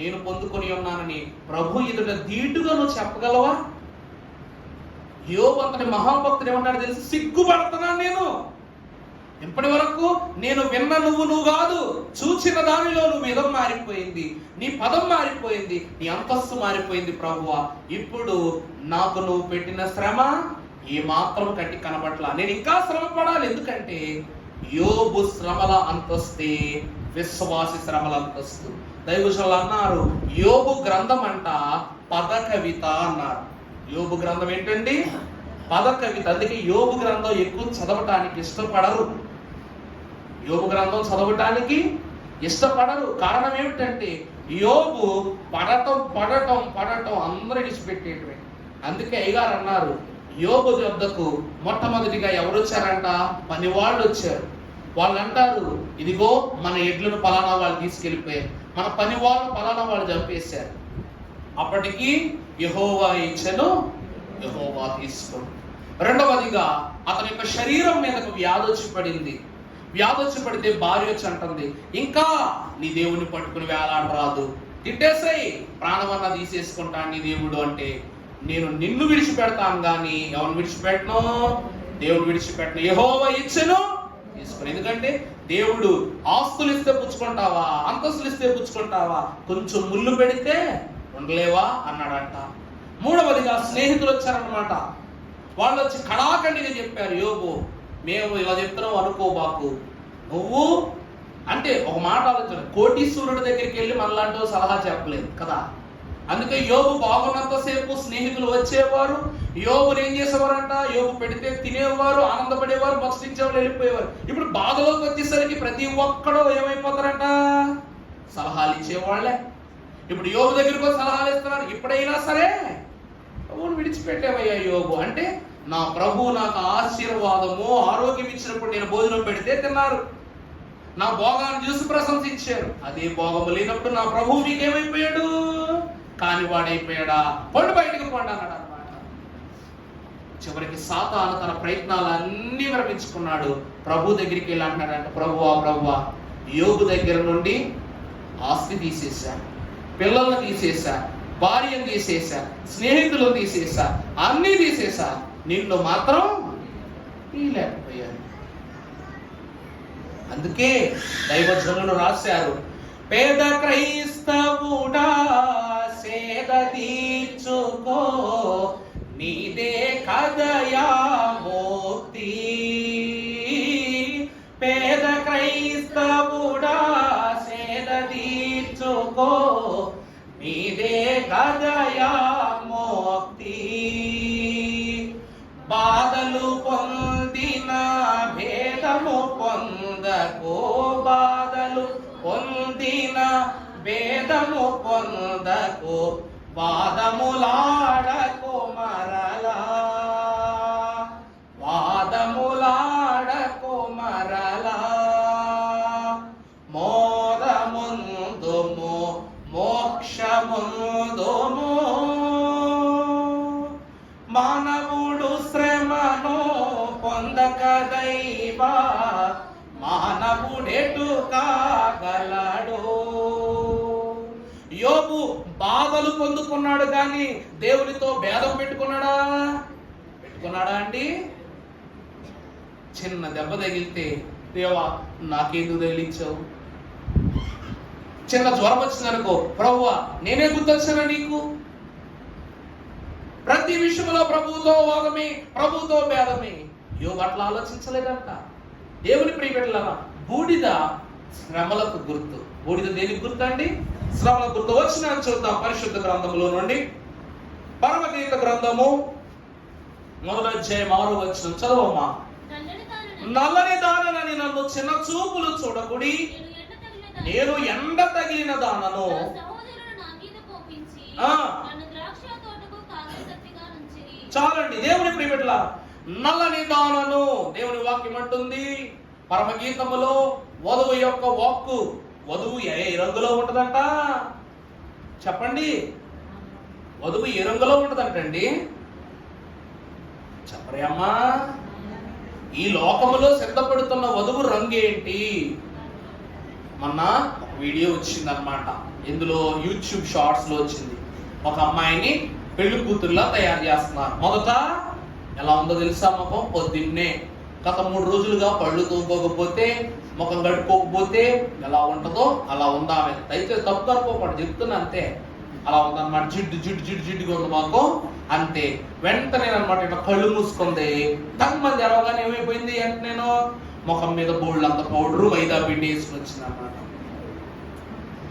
నేను పొందుకొని ఉన్నానని ప్రభు ఎదుట ధీటుగా నువ్వు చెప్పగలవా? యోబు అంతటి మహాభక్తుడు ఏమన్నాడు తెలుసు? సిగ్గుపడుతున్నాను నేను. ఇప్పటి వరకు నేను విన్న నువ్వు కాదు, చూచిన దానిలో నువ్వు విధం మారిపోయింది, నీ పదం మారిపోయింది, నీ అంతస్తు మారిపోయింది ప్రభువా. ఇప్పుడు నాకు నువ్వు పెట్టిన శ్రమ ఏ మాత్రం కట్టి కనబట్లా, నేను ఇంకా శ్రమ పడాలి. ఎందుకంటే యోబు శ్రమల అంతస్తే విశ్వాసి శ్రమల అంతస్తు. దైవజనులు అన్నారు, యోబు గ్రంథం అంట పద కవిత అన్నారు. యోబు గ్రంథం ఏంటండి? పద కవిత. అందుకే యోబు గ్రంథం ఎక్కువ చదవటానికి ఇష్టపడరు. యోబు గ్రంథం చదవటానికి ఇష్టపడరు. కారణం ఏమిటంటే యోబు పడటం అందరూ విడిచిపెట్టేటమే. అందుకే అయ్యగారు అన్నారు, యోబు వద్దకు మొట్టమొదటిగా ఎవరు వచ్చారంట? పని వాళ్ళు వచ్చారు. వాళ్ళు అంటారు, ఇదిగో మన ఎడ్లను పలానా వాళ్ళు తీసుకెళ్ళిపోయారు, మన పని వాళ్ళు పలానా వాళ్ళు చంపేశారు. అప్పటికి యెహోవా ఇచ్చెను, యెహోవా తీసుకోండి. రెండవదిగా అతని యొక్క శరీరం మీదకు వ్యాధి వచ్చి పడింది. వ్యాధి వచ్చి పడితే భార్య వచ్చి అంటుంది, ఇంకా నీ దేవుని పట్టుకుని వేలాడరాదు, తిట్టేసాయి, ప్రాణమన్నా తీసేసుకుంటాను నీ దేవుడు అంటే. నేను నిన్ను విడిచిపెడతాను కానీ ఎవరిని విడిచిపెట్టను? దేవుడు విడిచిపెట్టను. యెహోవా ఇచ్చెను, తీసుకుని. ఎందుకంటే దేవుడు ఆస్తులు ఇస్తే పుచ్చుకుంటావా, అంతస్తులు ఇస్తే పుచ్చుకుంటావా, కొంచెం ముళ్ళు పెడితే ఉండలేవా అన్నాడంట. మూడవదిగా స్నేహితులు వచ్చారనమాట. వాళ్ళు వచ్చి కడాఖండిగా చెప్పారు, యోబు మేము ఇలా చెప్తున్నావు అనుకోబాకు, నువ్వు అంటే ఒక మాట ఆలోచన, కోటీశ్వరుడి దగ్గరికి వెళ్ళి మనలాంటి సలహా చెప్పలేదు కదా. అందుకే యోబు బాగున్నంతసేపు స్నేహితులు వచ్చేవారు, యోబుని ఏం చేసేవారంట, యోబు పెడితే తినేవారు, ఆనందపడేవారు, భక్షించేవారు, వెళ్ళిపోయేవారు. ఇప్పుడు బాధలోకి వచ్చేసరికి ప్రతి ఒక్కడూ ఏమైపోతారంట, సలహాలు ఇచ్చేవాళ్లే. ఇప్పుడు యోబు దగ్గరికి వచ్చి సలహాలు ఇస్తున్నారు. ఇప్పుడైనా సరే ప్రభువుని విడిచిపెట్టేవయ్యా యోబు అంటే, నా ప్రభు నాకు ఆశీర్వాదము ఆరోగ్యం ఇచ్చినప్పుడు నేను భోజనం పెడితే తిన్నారు, నా భోగాన్ని చూసి ప్రశంసించారు. అదే భోగము లేనప్పుడు నా ప్రభు మీకేమైపోయాడు, కాని వాడైపోయాడా, పండు బయటకు పండు అన్నాడు అనమాట. చివరికి సాతాను తన ప్రయత్నాలన్నీ విరమించుకున్నాడు. ప్రభు దగ్గరికి వెళ్ళి అంటున్నాడంట, ప్రభువా యోబు దగ్గర నుండి ఆస్తి తీసేశా, పిల్లల్ని తీసేశా, భార్యను తీసేశా, స్నేహితులను తీసేశా, అన్నీ తీసేశా, నిన్ను మాత్రం తీయలేకపోయాను. అందుకే దైవజనులు రాశారు, పేద క్రైస్తవుడా సేద తీర్చుకో, నీదే కదయా ముక్తి. పేద క్రైస్తవుడా సేద తీర్చుకో, నీదే కదయా ముక్తి. బాధలు పొందిన భేదము పొందకో, బాధలు పొందిన భేదము పొందకో, వాదములాడకో మరలా, వాదములాడకో మరలా. మోదముందుము మోక్షముందుము, మానవుడు శ్రమను పొందక దైవ మానవుడెటు కాగలడు. యోబు బాధలు పొందుకున్నాడు కానీ దేవునితో భేదం పెట్టుకున్నాడా అండి? చిన్న దెబ్బ తగిలితే, దేవా నాకెందుకు తగిలించావు? చిన్న జ్వరం వచ్చిందనుకో, ప్రభువా నేనే గుర్తొచ్చానా నీకు? ప్రతి విషయంలో ప్రభువుతో వాదమే, ప్రభువుతో భేదమే. యోబు అట్లా ఆలోచించలేదంట. దేవుని ప్రియబిడ్డలారా, బూడిద శ్రమలకు గుర్తు. బూడిద దేనికి గుర్తు అండి? శ్రమలకు గుర్తు. వచ్చిన చూద్దాం పరిశుద్ధ గ్రంథములో నుండి, పరమగీత గ్రంథము 1వ అధ్యాయం 6వ వచనం చదవమ్మా. నల్లని దానని నన్ను చిన్న చూపులు చూడకుడి, నేను ఎండ తగిలిన దానను. చాలండి. దేవుని ప్రియబిడ్డలారా, నల్లని దానను దేవుని వాక్యం అంటుంది. పరమగీతములో వధువు యొక్క వాక్కు, వధువు ఏ రంగులో ఉంటదంట చెప్పండి? వధువు ఏ రంగులో ఉంటదంటండి? చెప్పరే అమ్మా. ఈ లోకములో సిద్ధపడుతున్న వధువు రంగు ఏంటి? మొన్న ఒక వీడియో వచ్చిందనమాట, ఇందులో యూట్యూబ్ షార్ట్స్ లో వచ్చింది. ఒక అమ్మాయిని పెళ్లి కూతురులా తయారు చేస్తున్నారు. మొదట ఎలా ఉందో తెలుసా? ముఖం పొద్దున్నే గత 3 రోజులుగా పళ్ళు తోముకోకపోతే, ముఖం కడుక్కోకపోతే ఎలా ఉంటుందో అలా ఉందా ఆమె. అయితే తప్పు కనుక్కోకూడదు, చెప్తున్నా అంతే. అలా ఉందన్నమాట. జిడ్డుగా ఉంది మాకు అంతే. వెంటనే అనమాట ఇట్లా కళ్ళు మూసుకుంది. తగ్గమంది ఎరవగానే ఏమైపోయింది అంటే, నేను ముఖం మీద బోళ్ళంత పౌడరు మైదా పిండి వేసుకుని వచ్చింది అనమాట.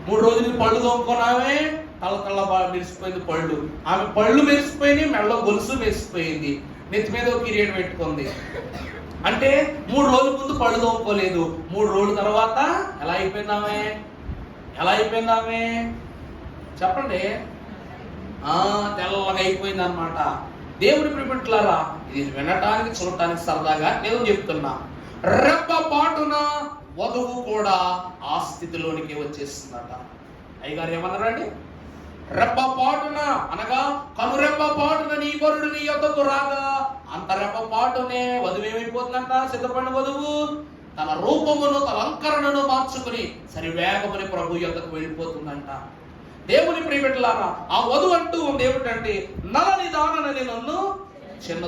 3 రోజులు పళ్ళు తోముకున్నామే, తల బాగా మెరిసిపోయింది పళ్ళు. ఆమె పళ్ళు మెరిసిపోయింది, మెళ్ళ గొలుసు మెరిసిపోయింది, నెత్తి మీద ఒక కిరీటం పెట్టుకుంది. అంటే 3 రోజుల ముందు పళ్ళు తోముకోలేదు, 3 రోజుల తర్వాత ఎలా అయిపోయిందామే చెప్పండి? తెల్లగా అయిపోయింది అనమాట. దేవుని ప్రియబిడ్డలారా, ఇది వినటానికి చూడటానికి సరదాగా నేను చెప్తున్నా. రెప్ప పాటున వధువు కూడా ఆ స్థితిలోనికి వచ్చేస్తుందట. అయ్యగారు ఏమన్నారండి? రెప్ప పాటున అనగా కనురెప్ప పాటున నీ వరుడు నీ యొద్దకు రాగా, అంత రెప్ప పాటునే వధువు ఏమైపోతుందంట? సిద్ధపడిన వధువు తన రూపమును, తన అలంకరణను మార్చుకుని సరివేగమని ప్రభు యొద్దకు వెళ్ళిపోతుందంట. దేవుని ప్రియబిడ్డలారా, ఆ వధువు అంటూ ఉంది ఏమిటంటే, నలని దానని నన్ను చిన్న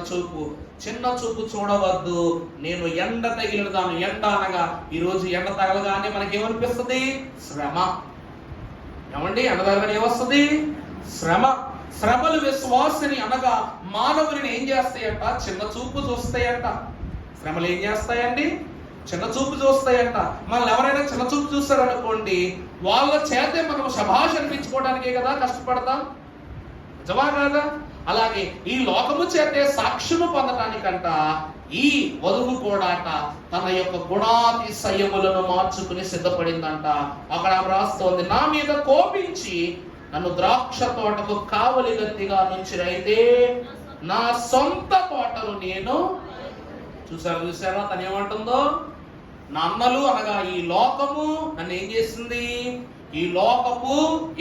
చూపు చూడవద్దు, నేను ఎండ తగిలిన దాను. ఎండ అనగా ఈరోజు ఎండ తగలగానే మనకేమనిపిస్తుంది? శ్రమ. ఏమండి? ఎండ తగలగానే ఏమొస్తుంది? శ్రమ. శ్రమలు విశ్వాసిని అనగా మానవుని ఏం చేస్తాయంట? చిన్న చూపు చూస్తాయంట. శ్రమలు ఏం చేస్తాయండి? చిన్న చూపు చూస్తాయంట. మనల్ని ఎవరైనా చిన్న చూపు చూస్తారనుకోండి, వాళ్ళ చేతే మనం శభాష్ అనిపించుకోవడానికే కదా కష్టపడతాం, నిజమా కాదా? అలాగే ఈ లోకము చేతే సాక్ష్యము పొందటానికంట ఈ వధువు కూడా తన యొక్క గుణాతిశయములను మార్చుకుని సిద్ధపడిందంట. అక్కడ రాస్తోంది, నా మీద కోపించి నన్ను ద్రాక్ష తోటకు కావలి గట్టిగా నుంచిరైతే నా సొంత తోటను నేను చూసారా తను ఏమంటుందో, నా అన్నలు అనగా ఈ లోకము నన్ను ఏం చేసింది, ఈ లోకపు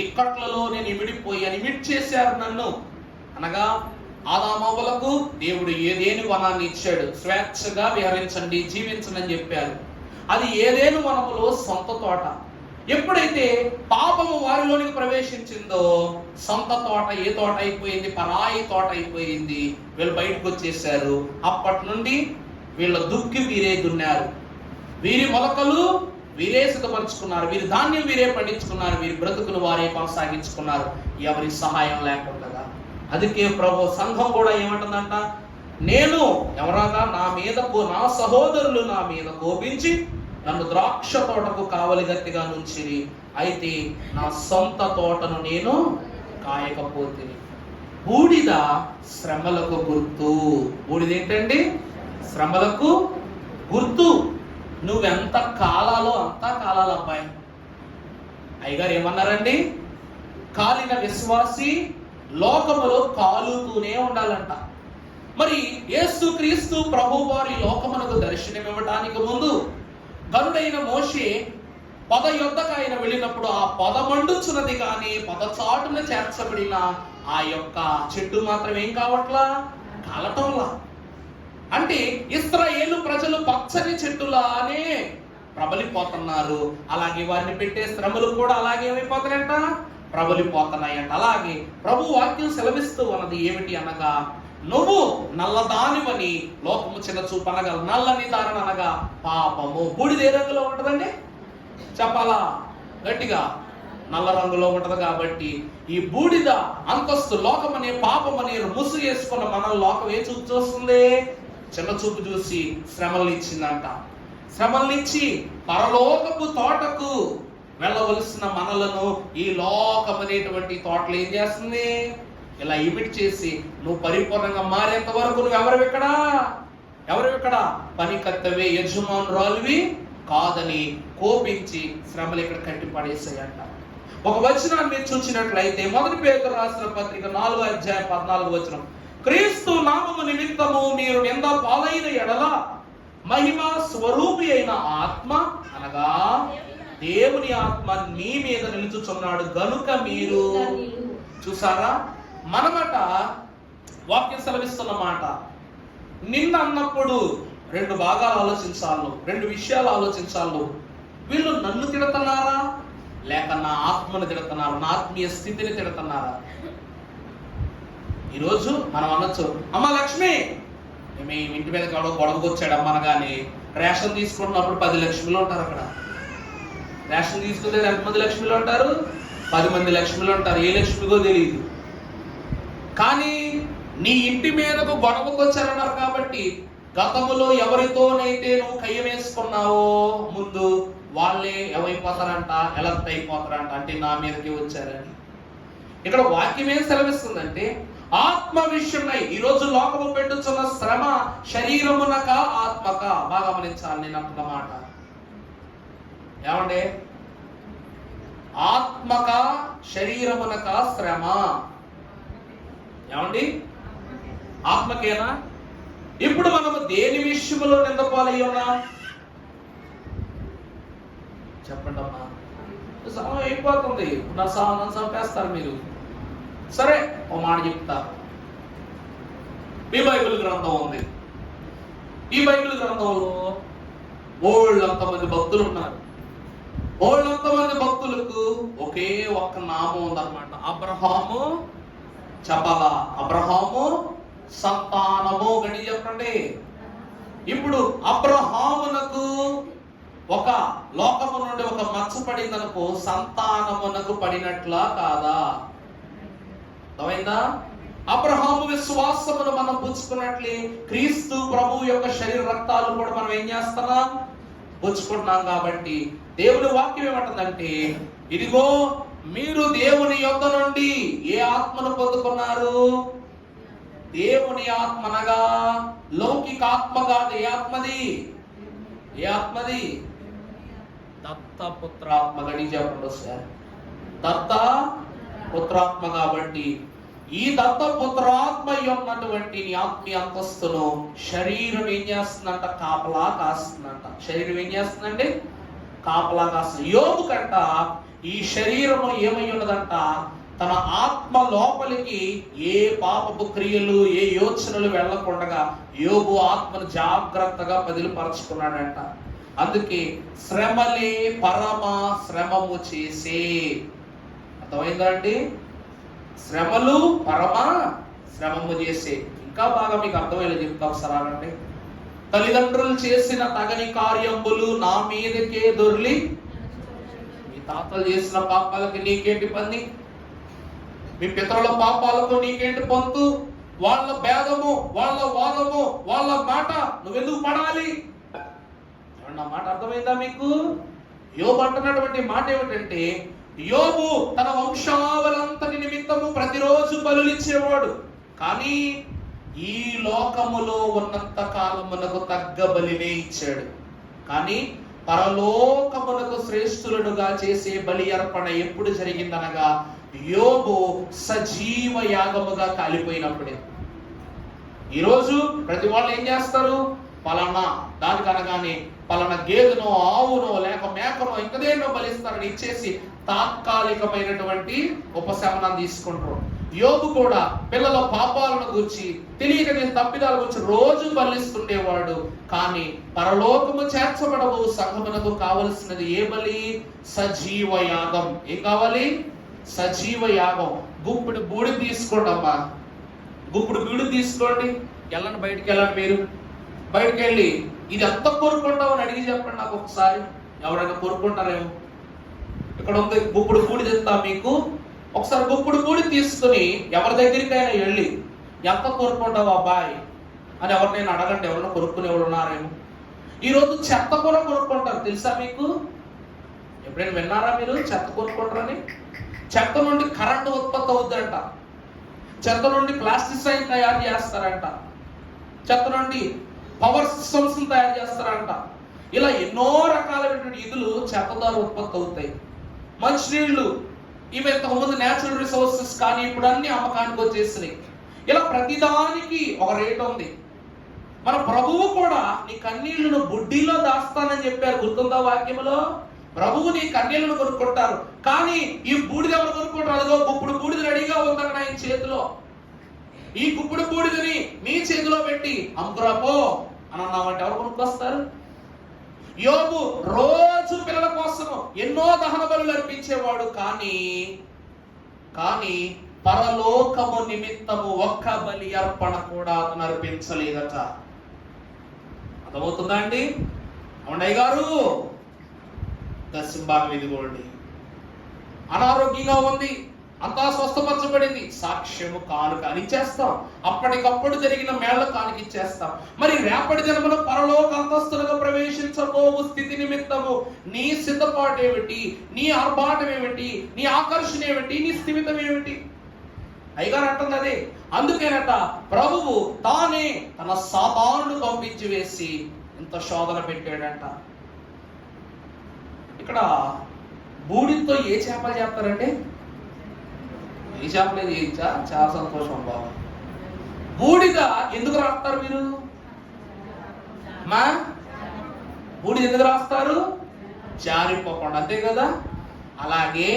ఇక్కట్లలో నేను ఇమిడి చేశారు నన్ను. అనగా ఆదామవ్వలకు దేవుడు ఏదేను వనాన్ని ఇచ్చాడు, స్వేచ్ఛగా విహరించండి జీవించండి అని చెప్పారు. అది ఏదేను వనములో సొంత తోట. ఎప్పుడైతే పాపము వారిలోనికి ప్రవేశించిందో సొంత తోట ఏ తోట అయిపోయింది, పరాయి తోట అయిపోయింది. వీళ్ళు బయటకు వచ్చేసారు. అప్పటి నుండి వీళ్ళ దుక్కి వీరే దున్నారు, వీరి మొలకలు వీరే సిద్ధపరుచుకున్నారు, వీరి ధాన్యం వీరే పండించుకున్నారు, వీరి బ్రతుకును వారే కొనసాగించుకున్నారు ఎవరి సహాయం లేకుండా. అందుకే ప్రభు సంఘం కూడా ఏమంటుందంట, నేను ఎవరగా నా సహోదరులు నా మీద కోపించి నన్ను ద్రాక్ష తోటకు కావలి గట్టిగా నుంచిరి, అయితే నా సొంత తోటను నేను కాయకపోతే. బూడిద శ్రమలకు గుర్తు. బూడిద ఏంటండి? శ్రమలకు గుర్తు. నువ్వెంత కాలాలో అంతా కాలాలు అబ్బాయి. అయ్యగారు ఏమన్నారండి, కాలిన విశ్వాసి లోకములో కాలుతూనే ఉండాలంట. మరి యేసుక్రీస్తు ప్రభు వారి లోకమునకు దర్శనం ఇవ్వడానికి ముందు గనుడైన మోషే పొద యొద్దకు ఆయన వెళ్ళినప్పుడు ఆ పొద మండుచున్నది, కానీ పొద చాటున చేర్చబడిన ఆ యొక్క చెట్టు మాత్రం ఏం కావట్లా, కాలటంలా. అంటే ఇశ్రాయేలు ప్రజలు పచ్చని చెట్టులానే ప్రబలిపోతున్నారు. అలాగే వారిని పెట్టే శ్రమలు కూడా అలాగే ఏమైపోతాయంట, ప్రబలిపోతున్నాయంట. అలాగే ప్రభు వాక్యం సెలవిస్తూ ఉన్నది ఏమిటి అనగా, నువ్వు నల్లదానివని లోకము చిన్న చూపు అనగా, నల్లని దాని అనగా పాపము. బూడిద ఏ రంగులో ఉంటదండి చెప్పాలా గట్టిగా? నల్ల రంగులో ఉంటది. కాబట్టి ఈ బూడిద అంతస్తు లోకమనే పాపమనే ముసుగు వేసుకున్న మన లోకం ఏ చూపు చూస్తుంది, చిన్న చూపు చూసి శ్రమల్ని ఇచ్చిందంట. శ్రమల్నిచ్చి పరలోకపు తోటకు వెళ్ళవలసిన మనలను ఈ లోకమనేటువంటి తోటలు ఏం చేస్తుంది, ఇలా ఇమిట్ చేసి నువ్వు పరిపూర్ణంగా మారేంత వరకు నువ్వు ఎవరు పని కత్తవే యజమానురాలువి కాదని కోపించి శ్రమలు ఇక్కడ కట్టి పడేసాయంట. ఒక వచనాన్ని మీరు చూసినట్లయితే 1 పేతురు రాసిన పత్రిక 4:14 క్రీస్తు నామము నిమిత్తము మీరు నింద పాలైన ఎడల మహిమ స్వరూపి అయిన ఆత్మ అనగా దేవుని ఆత్మ నీ మీద నిలుచుచున్నాడు గనుక మీరు. చూసారా, మనమట వాక్యం సెలవిస్తున్న మాట, నిన్న అన్నప్పుడు 2 భాగాలు ఆలోచించాలి, 2 విషయాలు ఆలోచించాలి. వీళ్ళు నన్ను తిడుతున్నారా లేక నా ఆత్మను తిడుతున్నారా, నా ఆత్మీయ స్థితిని తిడుతున్నారా? ఈరోజు మనం అనొచ్చు, అమ్మ లక్ష్మి మీ ఇంటి మీద గొడవకు వచ్చాడు అమ్మ అనగానే రేషన్ తీసుకుంటున్నప్పుడు 10 లక్ష్మిలు ఉంటారు. అక్కడ రేషన్ తీసుకుంటే ఎంతమంది లక్ష్మిలు ఉంటారు? 10 మంది లక్ష్మిలు ఉంటారు. ఏ లక్ష్మిగో తెలియదు. కానీ నీ ఇంటి మీదకు గొడవకు వచ్చారన్నారు కాబట్టి గతములో ఎవరితోనైతే నువ్వు కయ్యం వేసుకున్నావో ముందు వాళ్ళే ఏమైపోతారంట, ఎలర్ట్ అయిపోతారంట. అంటే నా మీదకి వచ్చారని. ఇక్కడ వాక్యం ఏం సెలవిస్తుందంటే, ఆత్మ విషయమై ఈరోజు లోకము పెట్టుచున్న శ్రమ శరీరమునక ఆత్మక. బాగా గమనించాలి నేను అంటున్న మాట. ఏమండి? ఆత్మక శరీరమునక శ్రమ. ఏమండి? ఆత్మకేనా? ఇప్పుడు మనము దేని విషయంలో నిందపాలై ఉన్నా చెప్పండి అమ్మా. సమయం అయిపోతుంది, నా చంపేస్తారు మీరు. సరే ఓ మాట చెప్తా. మీ బైబిల్ గ్రంథం ఉంది. ఈ బైబిల్ గ్రంథంలో బోళ్ళంతమంది భక్తులు ఉన్నారు. బోళ్ళంతమంది భక్తులకు ఒకే ఒక్క నామం ఉందన్నమాట, అబ్రహాము. చెప్పాలా? అబ్రహాము సంతానము. గడి చెప్పండి. ఇప్పుడు అబ్రహామునకు ఒక లోకము నుండి ఒక మచ్చ పడిందనుకో, సంతానమునకు పడినట్లా కాదా? అర్థమైందా? అబ్రహాము విశ్వాసమును మనం పుచ్చుకున్నట్లే క్రీస్తు ప్రభు యొక్క శరీర రక్తాలు కూడా మనం ఏం చేస్తున్నాం? పుచ్చుకుంటున్నాం కాబట్టి దేవుని వాక్యం ఏమంటుందంటే, ఇదిగో మీరు దేవుని యొద్ద నుండి ఏ ఆత్మను పొందుకున్నారు? దేవుని ఆత్మ అనగా లౌకిక ఆత్మ కాదు. ఏ ఆత్మది? ఏ ఆత్మది? దత్తపుత్రాత్మ. గడి చెప్పండి సార్. దత్త పుత్రాత్మ. కాబట్టి ఈ దత్తపుత్రాత్మ ఉన్నటువంటి నీ ఆత్మీయ అంతస్తును శరీరం ఏం చేస్తుందంట? కాపలా కాస్తుందంట. శరీరం ఏం చేస్తుందండి? కాపలా కాస్తుంది. యోబు కంట ఈ శరీరము ఏమై ఉన్నదంట? తన ఆత్మ లోపలికి ఏ పాపపు క్రియలు, ఏ యోచనలు వెళ్ళకుండా యోబు ఆత్మను జాగ్రత్తగా పదిలిపరచుకున్నాడంట. అందుకే శ్రమలే పరమ శ్రమము చేసే. అర్థమైందా అండి? శ్రమలు పరమ శ్రమము చేసే. ఇంకా బాగా మీకు అర్థమయ్యేలా చెప్తా ఒకసారి. తల్లిదండ్రులు చేసిన తగని కార్యములు నా మీదకే దొర్లి, మీ తాతలు చేసిన పాపాలకి నీకేంటి పని? మీ పితరుల పాపాలకు నీకేంటి పొందు? వాళ్ళ భేదము, వాళ్ళ వాదము, వాళ్ళ మాట నువ్వెందుకు పడాలి? నా మాట అర్థమైందా మీకు? యోబు అంటున్నటువంటి మాట ఏమిటంటే, యోబు తన వంశావలంతటి నిమిత్తము ప్రతిరోజు బలులిచ్చేవాడు. కానీ ఈ లోకములో ఉన్నంత కాలమునకు తగ్గ బలినే ఇచ్చాడు. కానీ పరలోకమునకు శ్రేష్ఠులుగా చేసే బలి అర్పణ ఎప్పుడు జరిగిందనగా యోబు సజీవ యాగముగా కాలిపోయినప్పుడే. ఈరోజు ప్రతి వాళ్ళు ఏం చేస్తారు? పలానా దానికి అనగానే పలానా గేదెనో, ఆవునో, లేక మేకనో, ఇంకదేనో బలిస్తారని ఇచ్చేసి తాత్కాలికమైనటువంటి ఉపశమనం తీసుకుంటారు. యోబు కూడా పిల్లల పాపాలను గురించి, తెలియక నేను తప్పిదాల గురించి రోజు బలిస్తుండేవాడు. కానీ పరలోకము చేర్చబడవు సంఘమునకు కావలసినది ఏ బలి? సజీవ యాగం. ఏం కావాలి? సజీవ యాగం. గుప్పుడు బూడి తీసుకోండి అమ్మా, గుప్పుడు బూడి తీసుకోండి. వెళ్ళండి, బయటికి వెళ్ళండి. మీరు బయటికి వెళ్ళి ఇది ఎంత కోరుకుంటావు అని అడిగి చెప్పండి నాకు ఒకసారి. ఎవరైనా కోరుకుంటారేమో? ఇక్కడ ఉంది గుప్పుడు బూడి తెస్తా మీకు. ఒకసారి గుప్పుడు బూడి తీసుకుని ఎవరి దగ్గరికైనా వెళ్ళి ఎంత కోరుకుంటావు అబ్బాయి అని ఎవరినైనా అడగండి. ఎవరైనా కొనుక్కునే వాళ్ళు ఉన్నారేమో. ఈరోజు చెత్త కూడా కొనుక్కుంటారు, తెలుసా మీకు? ఎప్పుడైనా విన్నారా మీరు చెత్త కొనుక్కుంటారని? చెత్త నుండి కరెంటు ఉత్పత్తి అవుతుందంట. చెత్త నుండి ప్లాస్టిసైడ్ తయారు చేస్తారంట. చెత్త నుండి పవర్ సిస్టమ్స్ తయారు చేస్తారంట. ఇలా ఎన్నో రకాలైనటువంటి ఇదులు చెత్త ద్వారా ఉత్పత్తి అవుతాయి. మంచినీళ్ళు ఇవి ఇంతకుముందు న్యాచురల్ రిసోర్సెస్, కానీ ఇప్పుడు అన్ని అమ్మకానికి వచ్చేసినాయి. ఇలా ప్రతిదానికి ఒక రేట్ ఉంది. మన ప్రభువు కూడా నీ కన్నీళ్లను బుడ్డిలో దాస్తానని చెప్పారు, గుర్తుందా వాక్యములో? ప్రభువు నీ కన్నీళ్లను కొనుక్కుంటారు. కానీ ఈ బూడిద ఎవరు కొనుక్కుంటారు? అదిగో గుప్పుడు బూడిద రెడీగా ఉందక్కడ ఆయన చేతిలో. ఈ గుప్పుడు బూడిదని నీ చేతిలో పెట్టి అమ్ముకురాపో అని అన్నామంటే ఎవరు కొనుక్కొస్తారు? యోబు రోజు పిల్లల కోసము ఎన్నో దహన బలులు అర్పించేవాడు. కానీ పరలోకము నిమిత్తము ఒక్క బలి అర్పణ కూడా అతను అర్పించలేదట. అర్థమవుతుందా అండి? అవునయ్య గారు దశంభాగం ఇదిగోండి. అనారోగ్యంగా ఉంది, అంతా స్వస్థపరచబడింది, సాక్ష్యము కానుక అని ఇచ్చేస్తాం. అప్పటికప్పుడు జరిగిన మేళ్ల కానుక ఇచ్చేస్తాం. మరి రేపటి జన్మలో పరలోక అంతస్తులుగా ప్రవేశించబోవు స్థితి నిమిత్తము నీ సిద్ధపాటు ఏమిటి? నీ ఆర్భాటం ఏమిటి? నీ ఆకర్షణ ఏమిటి? నీ స్థిమితం ఏమిటి? అయ్యగారు అంటుంది అదే. అందుకేనట ప్రభువు తానే తన సాతానును పంపించి వేసి ఇంత శోధన పెట్టాడంట. ఇక్కడ బూడితో ఏ చేపలు చేస్తారంటే, ఏ చేపలేదు, ఏ చాలా సంతోషం బాబు. బూడిద ఎందుకు రాస్తారు మీరు? బూడిద ఎందుకు రాస్తారు? జారిపోకుండా, అంతే కదా? అలాగే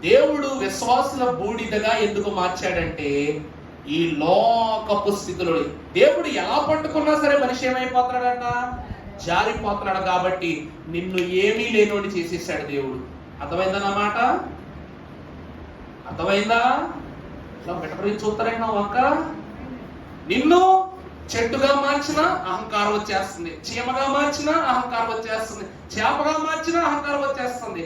దేవుడు విశ్వాసుల బూడిదగా ఎందుకు మార్చాడంటే, ఈ లోకపు స్థితిలో దేవుడు ఎలా పట్టుకున్నా సరే మనిషి ఏమైపోతున్నాడంట? జారిపోతున్నాడు. కాబట్టి నిన్ను ఏమీ లేనోడి చేసేసాడు దేవుడు. అర్థమైందన్నమాట? అర్థమైందా? ఇలా బెటర్ చూస్తారైనా అక్క, నిన్ను చెట్టుగా మార్చిన అహంకారం వచ్చేస్తుంది, చీమగా మార్చిన అహంకారం వచ్చేస్తుంది, చేపగా మార్చిన అహంకారం వచ్చేస్తుంది,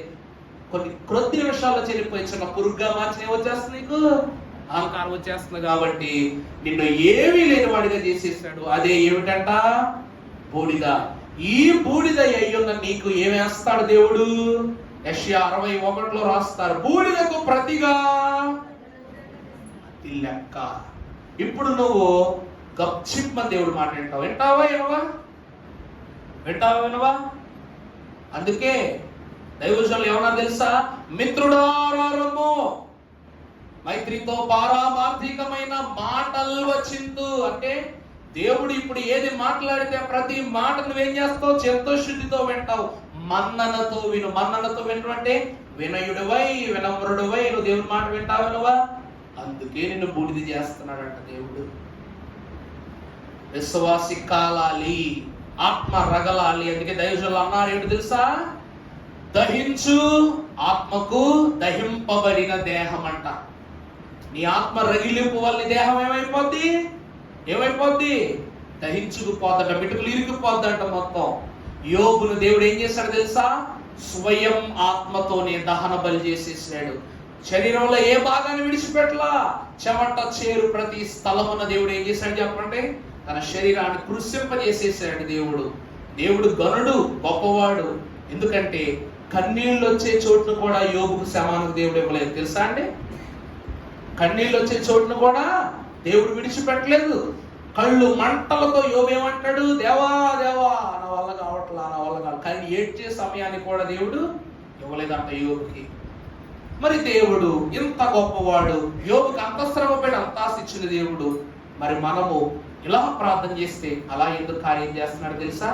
కొన్ని కొద్ది నిమిషాల్లో చెల్లిపోయి చిన్న పురుగుగా మార్చిన వచ్చేస్తుంది, నీకు అహంకారం వచ్చేస్తుంది. కాబట్టి నిన్ను ఏమీ లేని వాడిగా చేసేసాడు. అదే ఏమిటంట? బూడిద. ఈ బూడిద అయ్యున్న నీకు ఏమేస్తాడు దేవుడు? యెషయా 61లో రాస్తారు, బూడిదకు ప్రతిగా అతి లెక్క. ఇప్పుడు నువ్వు గప్చిప్ దేవుడు మాట వింటావు. వింటావా? అందుకే దైవజనులు ఏమన్నా తెలుసా? మిత్రుడారము మైత్రితో పారామార్థికమైన మాటలు వచ్చిందు. అంటే దేవుడు ఇప్పుడు ఏది మాట్లాడితే ప్రతి మాట నువ్వేం చేస్తావు? చిత్తశుద్ధితో వింటావు. మన్ననతో విను. మన్ననతో విను అంటే వినయుడివై వినమ్రుడివై నువ్వు దేవుడి మాట వింటావు. అందుకే నిన్ను బూడిద చేస్తున్నాడంట దేవుడు. విశ్వాసి కాలాలి, ఆత్మ రగలాలి. అందుకే దైవజనులు అన్నారు ఏంటి తెలుసా? దహించు ఆత్మకు దహింపబడిన దేహం అంట. నీ ఆత్మ రగిలింపు వల్ల దేహం ఏమైపోద్ది? దహించుకుపోద్దట, మిటుకులు ఇరికిపోద్దంట మొత్తం. యోబును దేవుడు ఏం చేశాడు తెలుసా? స్వయం ఆత్మతోనే దహన బలి చేసేసాడు. శరీరంలో ఏ భాగాన్ని విడిచిపెట్టలా. చెమట చేరు ప్రతి స్థలమున్న దేవుడు ఏం చేశాడు చెప్పండి? తన శరీరాన్ని కృషింపజేసేసాడు దేవుడు. దేవుడు గనుడు, గొప్పవాడు. ఎందుకంటే కన్నీళ్ళు వచ్చే చోటును కూడా యోబుకు శమానికి దేవుడు ఇవ్వలేదు తెలుసా అండి? కన్నీళ్ళు వచ్చే చోటును కూడా దేవుడు విడిచిపెట్టలేదు. కళ్ళు మంటలతో యోబు ఏమంటాడు? దేవా దేవా నా వల్ల కావట్లా, నా వల్ల కాదు. కానీ ఏడ్చే సమయాన్ని కూడా దేవుడు ఇవ్వలేదంట యోబుకి. మరి దేవుడు ఇంత గొప్పవాడు, యోబుకి అంత శ్రమ పెట్టి అంతా ఇచ్చిన దేవుడు, మరి మనము ఇలా ప్రార్థన చేస్తే అలా ఎందుకు కార్యం చేస్తున్నాడు తెలుసా?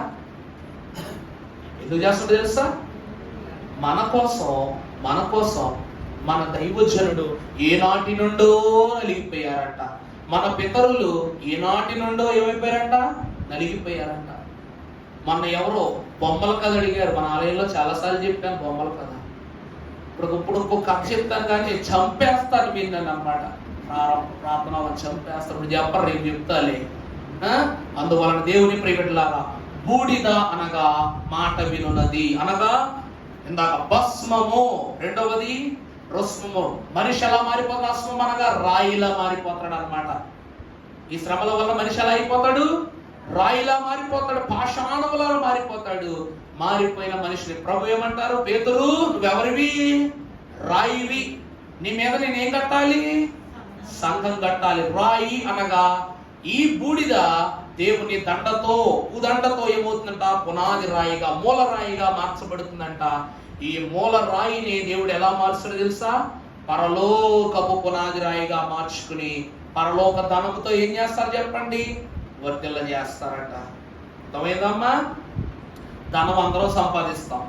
ఎందుకు చేస్తున్నాడు తెలుసా? మన కోసం మన దైవజనుడు ఏనాటి నుండో నలిగిపోయారంట. మన పితరులు ఏనాటి నుండో ఏమైపోయారంట? నలిగిపోయారంట. మొన్న ఎవరో బొమ్మల కథ అడిగారు. మన ఆలయంలో చాలాసార్లు చెప్పాను బొమ్మల కథ. ఇప్పుడు కథ చెప్తాను కానీ చంపేస్తారు మీరు నన్ను అన్నమాట. ప్రార్థన చంపేస్తారు. ఇప్పుడు చెప్పరు, రేపు చెప్తాలే. అందువలన దేవుని ప్రియబిడ్డలారా, బూడిద అనగా మాట వినున్నది అనగా ఇందాక భస్మము, రెండవది రుస్మము. మనిషి ఎలా మారిపోతాడు? అస్మం అనగా రాయిలా మారిపోతాడు అనమాట. ఈ శ్రమల వల్ల మనిషి ఎలా అయిపోతాడు? రాయిలా మారిపోతాడు, పాషాణములా మారిపోతాడు. మారిపోయిన మనిషిని ప్రభు ఏమంటారు? పేతురు, నువ్వెవరివి? రాయివి. నీ మీద నేనేం కట్టాలి? సంఘం కట్టాలి. రాయి అనగా ఈ బూడిద దేవుని దండతో, ఉదండతో ఏమవుతుందంట? పునాది రాయిగా, మూల రాయిగా మార్చబడుతుందంట. ఈ మూల రాయిని దేవుడు ఎలా మార్చాడో తెలుసా? పరలోకపు పునాది రాయిగా మార్చుకుని పరలోక ధనముతో ఏం చేస్తారు చెప్పండి? వర్తిల్ల చేస్తారట. అర్థమైందమ్మా? ధనం అందరం సంపాదిస్తాం.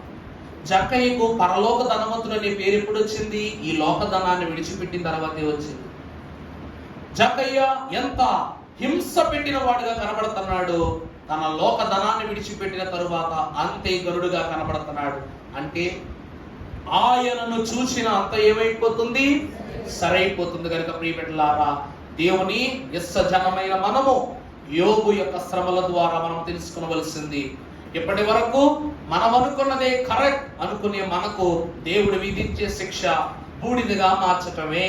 జక్కయ్యకు పరలోక ధనవంతుడు అనే పేరు ఎప్పుడు వచ్చింది? ఈ లోక ధనాన్ని విడిచిపెట్టిన తర్వాతే వచ్చింది. జక్కయ్య ఎంత హింస పెట్టిన వాడుగా కనబడుతున్నాడు. తన లోక ధనాన్ని విడిచిపెట్టిన తరువాత అంతే గరుడుగా కనబడుతున్నాడు. అంటే ఆయనను చూసిన అంత ఏమైపోతుంది? సరైపోతుంది. కనుక ప్రియబిడ్డలారా, దేవుని జనమైన మనము యోబు యొక్క శ్రమల ద్వారా మనం తెలుసుకోవలసింది, ఇప్పటి వరకు మనం అనుకున్నదే కరెక్ట్ అనుకునే మనకు దేవుడు విధించే శిక్ష బూడిదగా మార్చటమే.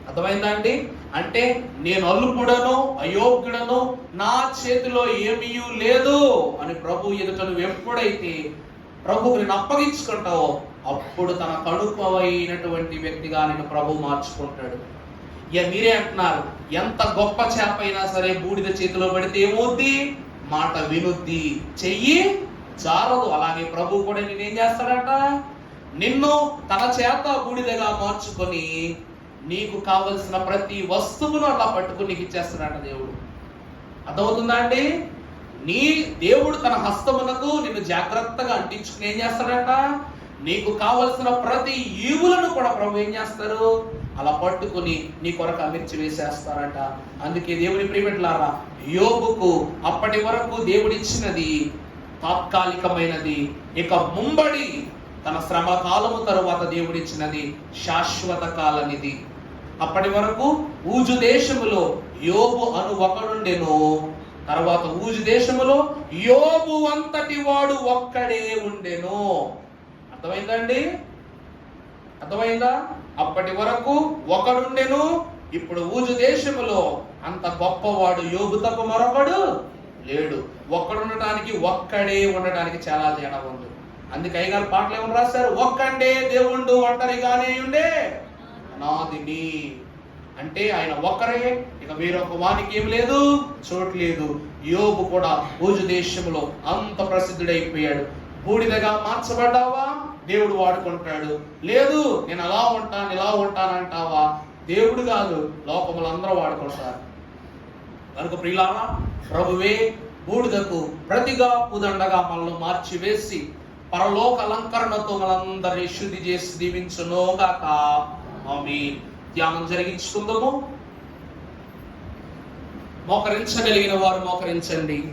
అర్థమైందా అండి? అంటే నేను అల్లుకుడను, అయోగ్యుడను, నా చేతిలో ఏమీ లేదు అని ప్రభు ఎదుట నువ్వు ఎప్పుడైతే ప్రభువుని అప్పగించుకుంటావో అప్పుడు తన కడుపైనటువంటి వ్యక్తిగా నేను ప్రభు మార్చుకుంటాడు. ఇక మీరే అంటున్నారు, ఎంత గొప్ప చేప అయినా సరే బూడిద చేతిలో పడితే ఏమవుద్ది? మాట వినుద్ది, చెయ్యి జారదు. అలాగే ప్రభు కూడా నేనేం చేస్తాడంట? నిన్ను తన చేత బూడిదగా మార్చుకొని నీకు కావలసిన ప్రతి వస్తువును అలా పట్టుకుని నీకు ఇచ్చేస్తాడంట దేవుడు. అర్థమవుతుందా అండి? నీ దేవుడు తన హస్తమునకు నిన్ను జాగ్రత్తగా అంటించుకుని ఏం చేస్తాడంట? నీకు కావలసిన ప్రతి ఈవులను కూడా ప్రభు ఏం చేస్తారు? అలా పట్టుకుని నీ కొరకు అమర్చి వేసేస్తారట. అందుకే దేవుని ప్రియబిడ్డలారా, యోబుకు అప్పటి వరకు దేవుడిచ్చినది తాత్కాలికమైనది. ఇక ముంబడి తన శ్రమ కాలము తరువాత దేవుడిచ్చినది శాశ్వత కాలనిది. అప్పటి వరకు ఊజు దేశములో యోబు అను ఒకడుండెను. తర్వాత ఊజు దేశములో యోబు అంతటి వాడు ఒక్కడే ఉండెను. అర్థమైందండి? అర్థమైందా? అప్పటి వరకు ఒకడుండెను, ఇప్పుడు ఊజు దేశములో అంత గొప్పవాడు యోబు తప్ప మరొకడు లేడు. ఒక్కడుండటానికి ఒక్కడే ఉండటానికి చాలా తేడా ఉంది. అందుకే అయ్యగారు పాటలు ఏమని రాశారు? ఒక్కండే దేవుండు ఒంటరిగానే ఉండే అనాదిని. అంటే ఆయన ఒక్కరే, ఇక వేరొక వానికి ఏం లేదు, చోటు లేదు. యోబు కూడా ఊజు దేశంలో అంత ప్రసిద్ధుడైపోయాడు. బూడిదగా మార్చబడ్డావా, దేవుడు వాడుకుంటాడు. లేదు నేను అలా ఉంటాను ఇలా ఉంటానంటావా, దేవుడు కాదు లోకములు అందరూ వాడుకుంటారు. కనుక ప్రియులారా, ప్రభువే బూడిదకు ప్రతిగా పుదండగా మనల్ని మార్చివేసి పరలోక అలంకరణతో మనందరినీ శుద్ధి చేసి దీవించునుగాక. ఆమేన్. ధ్యానం జరిగించుకుందాము. మోకరించగలిగిన వారు మోకరించండి.